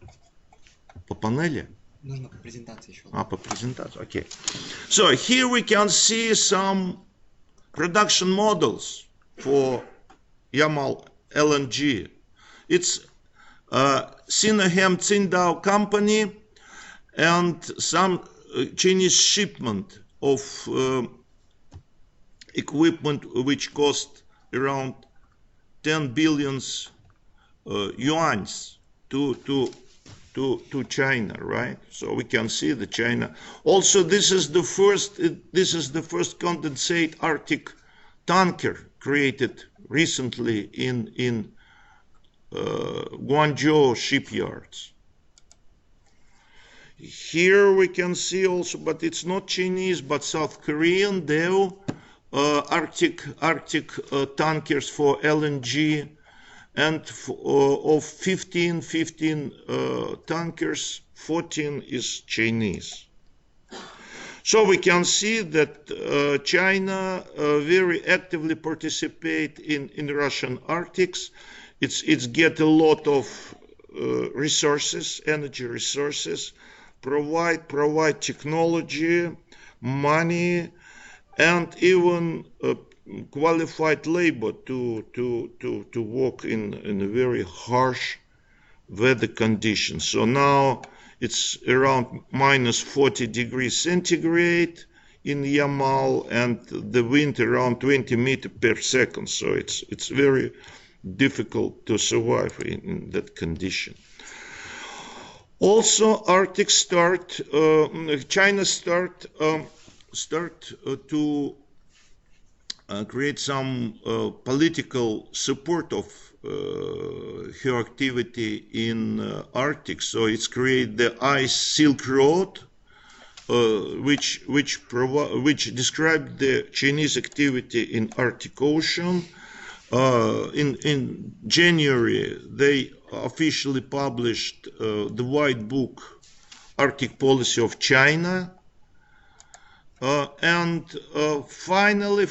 По панели? Нужно по презентации еще. По презентации. Okay. So here we can see some production models for Yamal LNG. It's Sinohem Tsingtao company and some Chinese shipment of equipment which cost around 10 billion yuans to China, right? So we can see the China. Also, this is the first condensate Arctic tanker created recently in Guangzhou shipyards. Here we can see also, but it's not Chinese, but South Korean, Daewoo Arctic tankers for LNG, and of 15 tankers, 14 is Chinese. So we can see that China very actively participate in Russian Arctics. It's get a lot of resources, energy resources, provide technology, money, and even qualified labor to work in a very harsh weather conditions. So now it's around minus 40 degrees centigrade in Yamal, and the wind around 20 meters per second. So it's very difficult to survive in that condition. Also, China start to create some political support of her activity in Arctic. So it's created the Ice Silk Road, which described the Chinese activity in Arctic Ocean. In January, they officially published the White Book, Arctic Policy of China. And finally,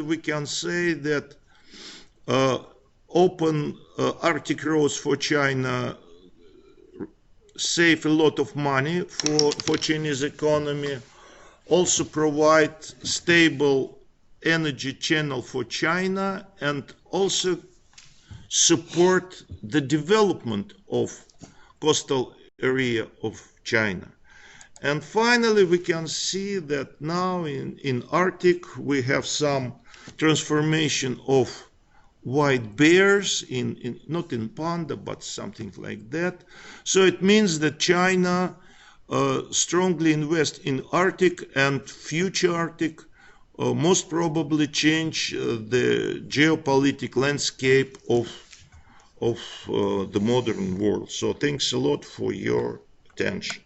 we can say that open Arctic roads for China save a lot of money for Chinese economy, also provide stable energy channel for China, and also support the development of coastal area of China. And finally, we can see that now in Arctic, we have some transformation of white bears, not in panda, but something like that. So it means that China strongly invests in Arctic, and future Arctic most probably change the geopolitical landscape of the modern world. So thanks a lot for your attention.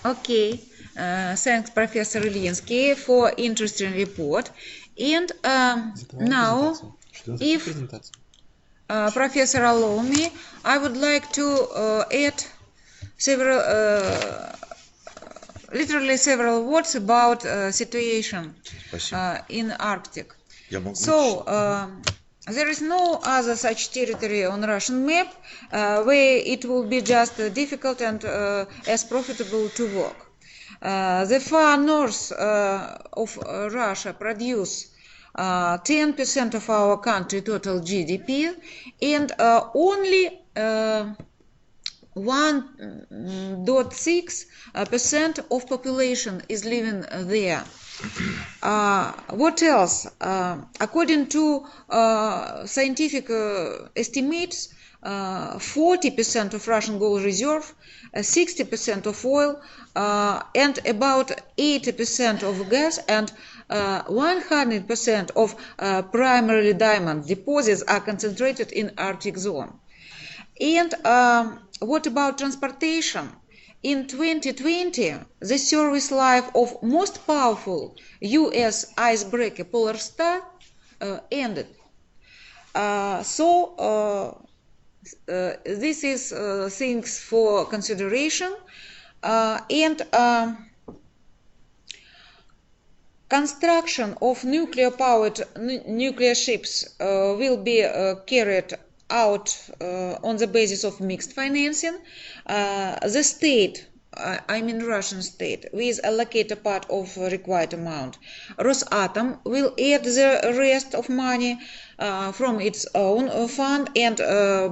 Okay, thanks, Professor Ilinsky, for interesting report. And now, if Professor allow me, I would like to add several, literally several words about situation in Arctic. So, there is no other such territory on Russian map where it will be just difficult and as profitable to work. The far north of Russia produce 10% of our country total GDP, and only 1.6% of population is living there. What else? According to scientific estimates, 40% of Russian gold reserve, 60% of oil, and about 80% of gas and 100% of primarily diamond deposits are concentrated in Arctic zone. And what about transportation? In 2020, the service life of most powerful US icebreaker Polar Star ended. This is things for consideration, and construction of nuclear-powered nuclear ships will be carried out on the basis of mixed financing. The state, I mean Russian state, will allocate a part of required amount. Rosatom will add the rest of money from its own fund and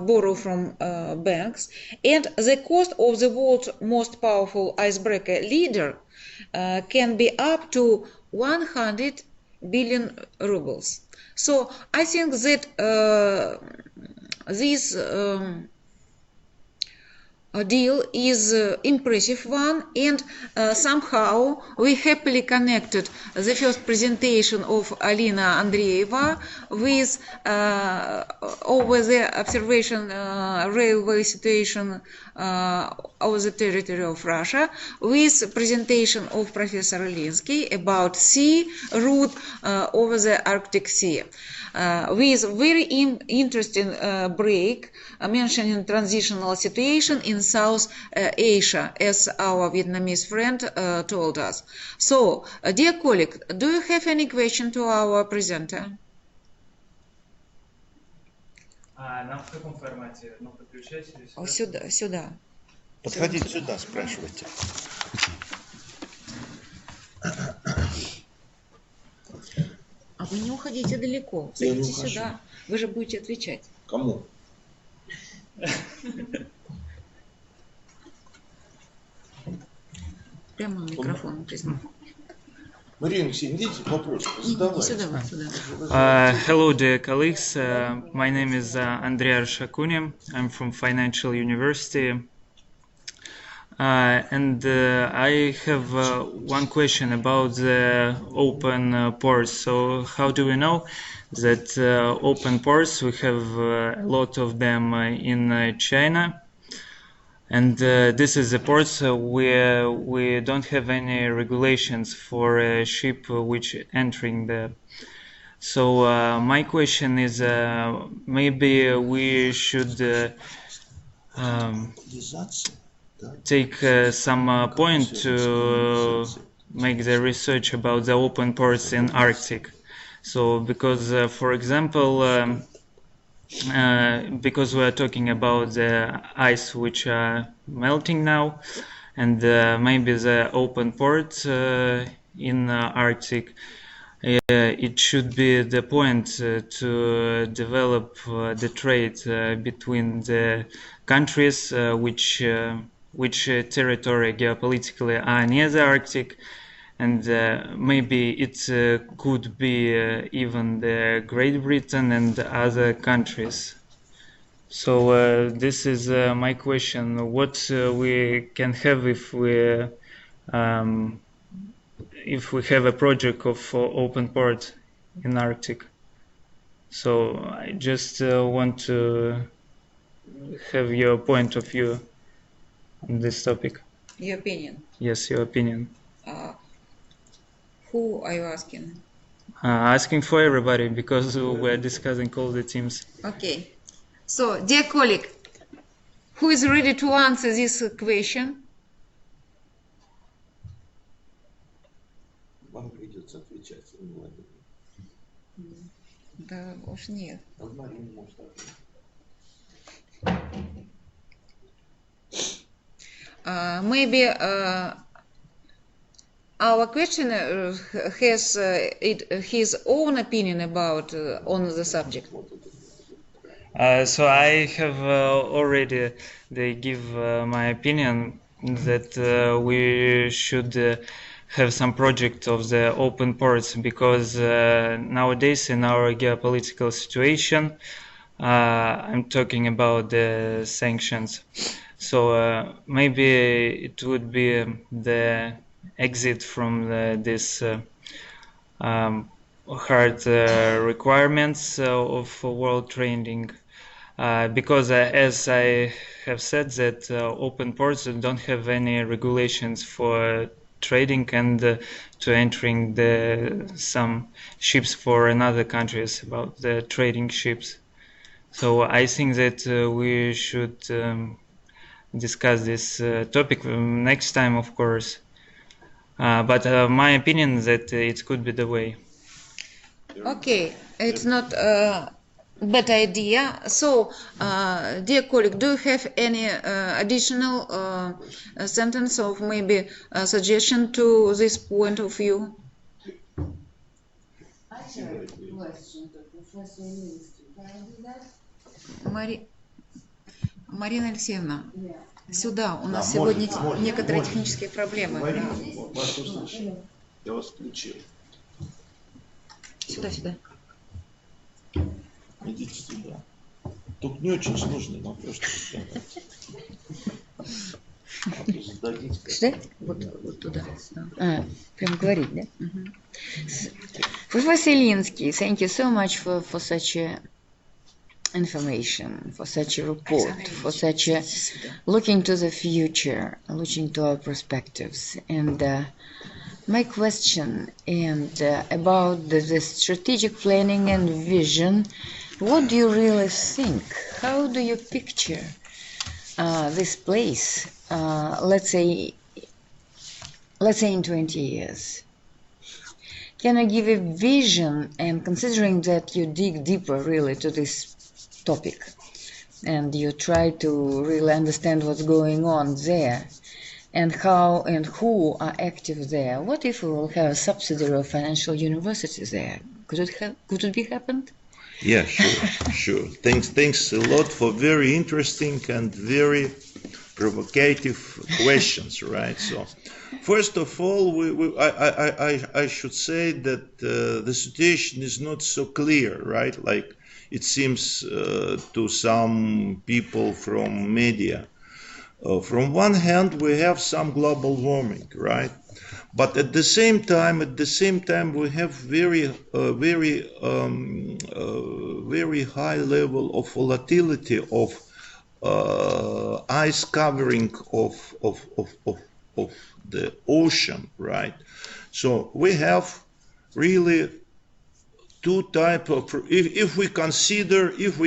borrow from banks. And the cost of the world's most powerful icebreaker Leader can be up to 100 billion rubles. So I think that this deal is impressive one, and somehow we happily connected the first presentation of Alina Andreeva with over the observation railway situation of the territory of Russia, with presentation of Professor Ilinsky about sea route over the Arctic Sea. With very interesting break mentioning transitional situation in South Asia, as our Vietnamese friend told us. So, dear colleague, do you have any question to our presenter? Нам в каком формате? Ну, подключать или сюда? Сюда, сюда. Подходите сюда, спрашивайте. А вы не уходите далеко, зайдите сюда. Вы же будете отвечать. Кому? Прямо микрофон признал. Марина, идите вопросы, задавайте. Hello, dear colleagues. My name is Andrei Arshakunin. I'm from Financial University. And I have one question about the open ports. So how do we know that open ports, we have a lot of them in China? And this is the ports where we don't have any regulations for a ship which entering there. So my question is, maybe we should take some point to make the research about the open ports in Arctic. So because, for example, because we are talking about the ice which are melting now, and maybe the open port in Arctic, it should be the point to develop the trade between the countries which territory geopolitically are near the Arctic, and maybe it could be even the Great Britain and other countries. So this is my question: what we can have if we have a project of open port in Arctic? So I just want to have your point of view. on this topic. Your opinion. Yes, your opinion. Who are you asking? Asking for everybody because we're discussing all the teams. Okay. So, dear colleague, who is ready to answer this question? Вам придется отвечать, Владимир. Да, уж нет. Марина может ответить. Maybe our questioner has his own opinion about on the subject. So I have already give my opinion that we should have some project of the open ports because nowadays in our geopolitical situation, I'm talking about the sanctions. So maybe it would be the exit from this hard requirements of world trading. Because as I have said that open ports don't have any regulations for trading and to entering some ships for another countries about the trading ships. So I think that we should discuss this topic next time, of course. But my opinion is that it could be the way. Okay, it's not a bad idea. So, dear colleague, do you have any additional sentence or maybe a suggestion to this point of view? I have a question to Professor Linsky. Can I do that? Марина Алексеевна, сюда. У нас сегодня некоторые технические проблемы. Вас услышали. Я вас включил. Сюда. Идите сюда. Только не очень сложный вопрос. Что? Вот туда. Прям говорить, да? Professor Linsky, thank you so much for such a information, for such a report, for such a looking to the future, looking to our perspectives. And my question about the strategic planning and vision, what do you really think? How do you picture this place, let's say in 20 years? Can I give a vision, and considering that you dig deeper really to this topic and you try to really understand what's going on there and how and who are active there, what if we will have a subsidiary of financial universities there? Could it be happened? Yeah, sure. Thanks a lot for very interesting and very provocative questions, right? So, first of all, I should say that the situation is not so clear, right? Like it seems to some people from media. From one hand, we have some global warming, right? But at the same time, we have very high level of volatility of ice covering of the ocean, right? So we have really two types of. If we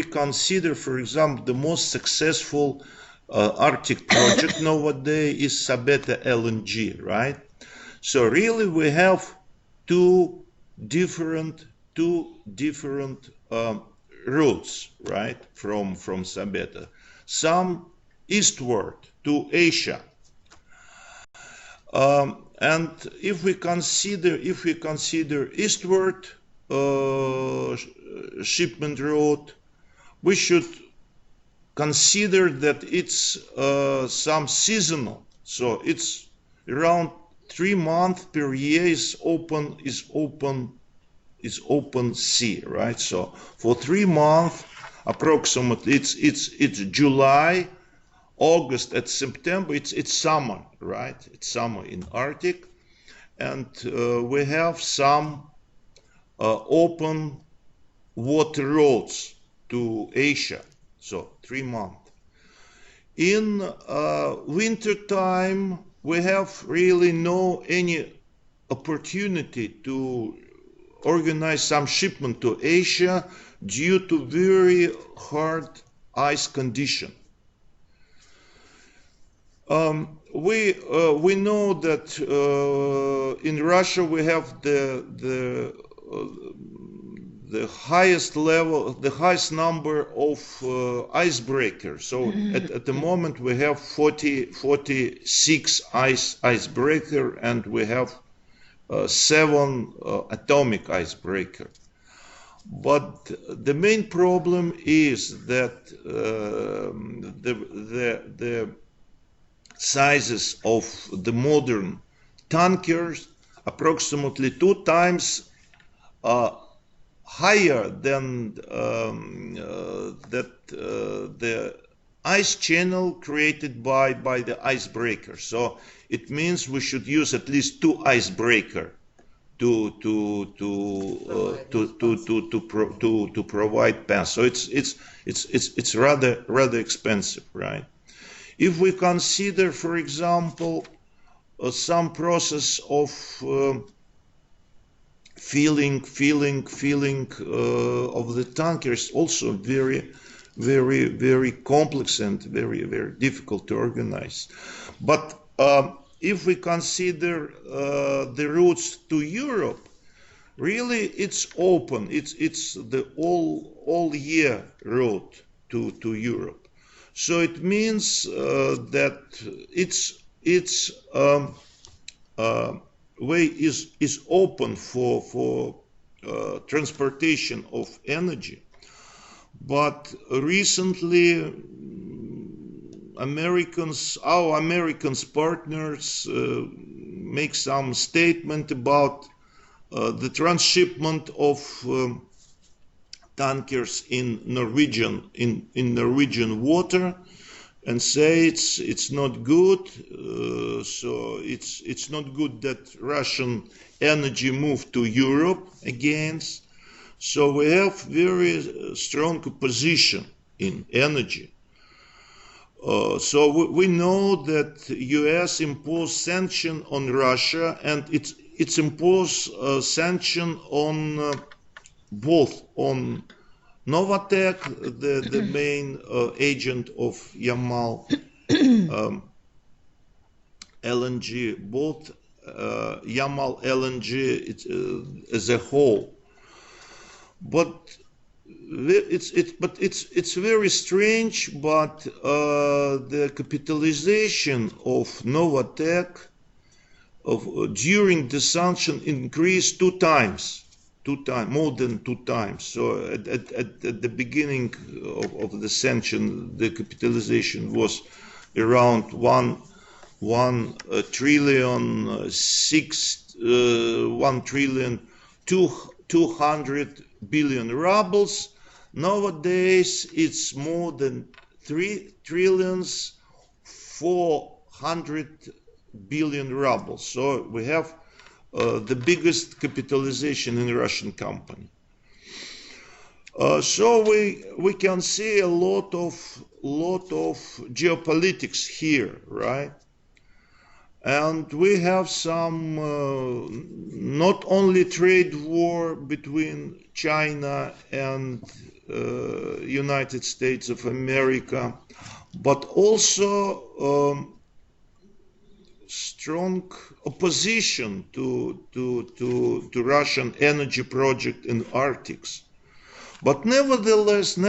consider, for example, the most successful Arctic project nowadays is Sabeta LNG, right? So really, we have two different routes, right, from Sabeta. Some eastward to Asia, and if we consider eastward shipment route, we should consider that it's some seasonal, so it's around 3 months per year is open sea, right? So for 3 months approximately it's July, August and September, it's summer, right? It's summer in Arctic, and we have some open water roads to Asia, so 3 months. In winter time, we have really no any opportunity to organize some shipment to Asia due to very hard ice condition. We know that in Russia we have the highest level, the highest number of icebreakers. So at the moment we have 46 icebreaker, and we have 7 atomic icebreaker. But the main problem is that the sizes of the modern tankers approximately 2 times higher than the ice channel created by the icebreaker. So it means we should use at least 2 icebreaker to provide pass. So it's rather expensive, right? If we consider, for example, some process of filling of the tankers, also very complex and very difficult to organize. But if we consider the routes to Europe, really it's open. It's the all year route to Europe. So it means that its way is open for transportation of energy. But recently, our American partners make some statement about the transshipment of tankers in Norwegian water, and say it's not good. So it's not good that Russian energy moved to Europe again. So we have very strong position in energy. So we know that U.S. imposed sanction on Russia, and it's imposed sanction on both on Novatek, the main agent of Yamal LNG, both Yamal LNG as a whole. But it's very strange. But the capitalization of Novatek during the sanction increased 2 times. More than 2 times. So at the beginning of the sanction, the capitalization was around 1 trillion 200 billion rubles. Nowadays it's more than 3 trillions 400 billion rubles. So we have the biggest capitalization in a Russian company. So we can see a lot of geopolitics here, right? And we have some not only trade war between China and United States of America, but also strong opposition to Russian energy project in Arctics. But nevertheless, in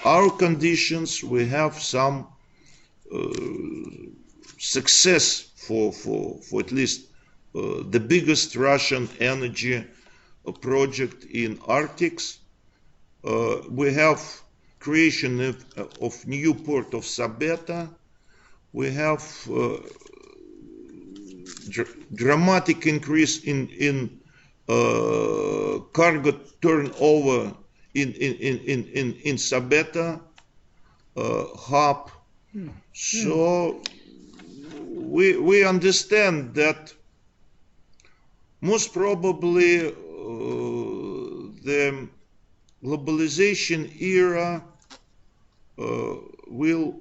our conditions, we have some success for at least the biggest Russian energy project in Arctics. We have creation of new port of Sabeta. We have dramatic increase in cargo turnover in Sabeta hub. So we understand that most probably globalization era will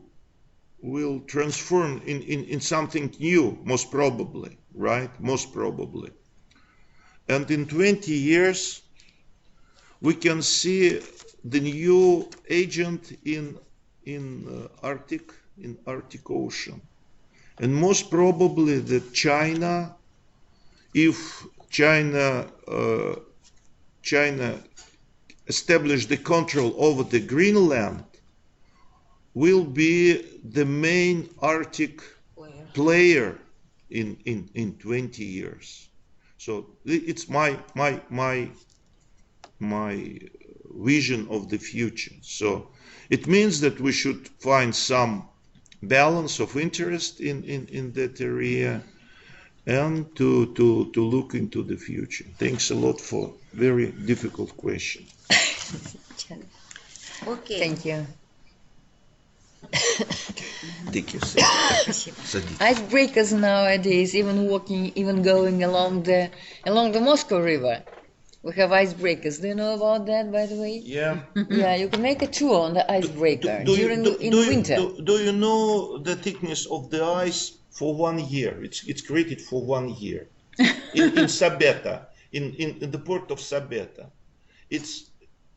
transform in something new, most probably, right? Most probably. And in 20 years, we can see the new agent in Arctic Ocean. And most probably that China, if China established the control over the Greenland, will be the main Arctic player in 20 years. So it's my vision of the future. So it means that we should find some balance of interest in that area and to look into the future. Thanks a lot for very difficult question. Okay. Thank you. Thank you. Icebreakers nowadays, even walking, even going along the Moscow River, we have icebreakers. Do you know about that, by the way? Yeah. Yeah, you can make a tour on the icebreaker in winter. Do you know the thickness of the ice for 1 year? It's created for 1 year in Sabeta, in the port of Sabeta. It's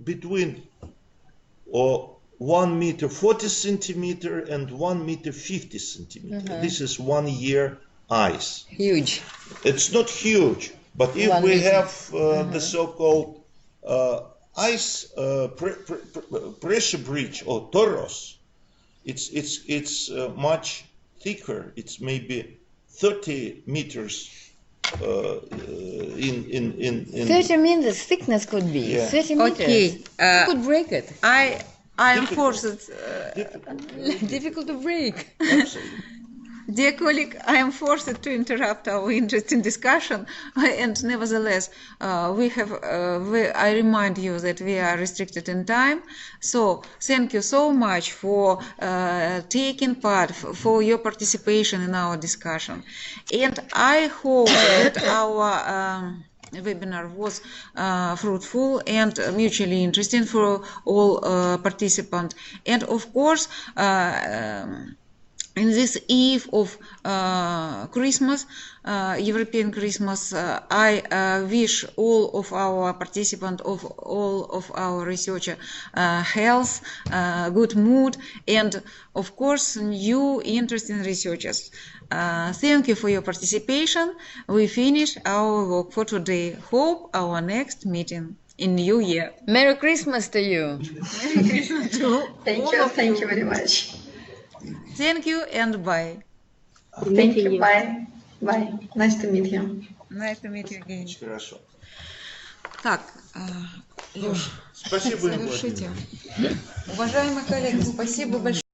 between 1 meter 40 centimeter and 1 meter 50 centimeter. This is 1 year ice. Huge. It's not huge, but if we have the so-called ice pressure bridge or toros, it's much thicker. It's maybe 30 meters. 30 meters thickness could be. Yeah. 30 meters. Okay. You could break it. I am forced. Difficult to break. Absolutely. Dear colleague, I am forced to interrupt our interesting discussion, and nevertheless, I remind you that we are restricted in time. So, thank you so much for taking part, for your participation in our discussion, and I hope that our webinar was fruitful and mutually interesting for all participants, and of course. In this eve of Christmas, European Christmas, I wish all of our participants, all of our researchers, health, good mood, and of course, new interesting researchers. Thank you for your participation. We finish our work for today. Hope our next meeting in New Year. Merry Christmas to you. Merry Christmas to Thank you very much. Thank you and bye. Thank you, bye. Bye. Nice to meet you. Nice to meet you again. Хорошо. Так, Леш, Спасибо, завершите. Уважаемые коллеги, спасибо большое.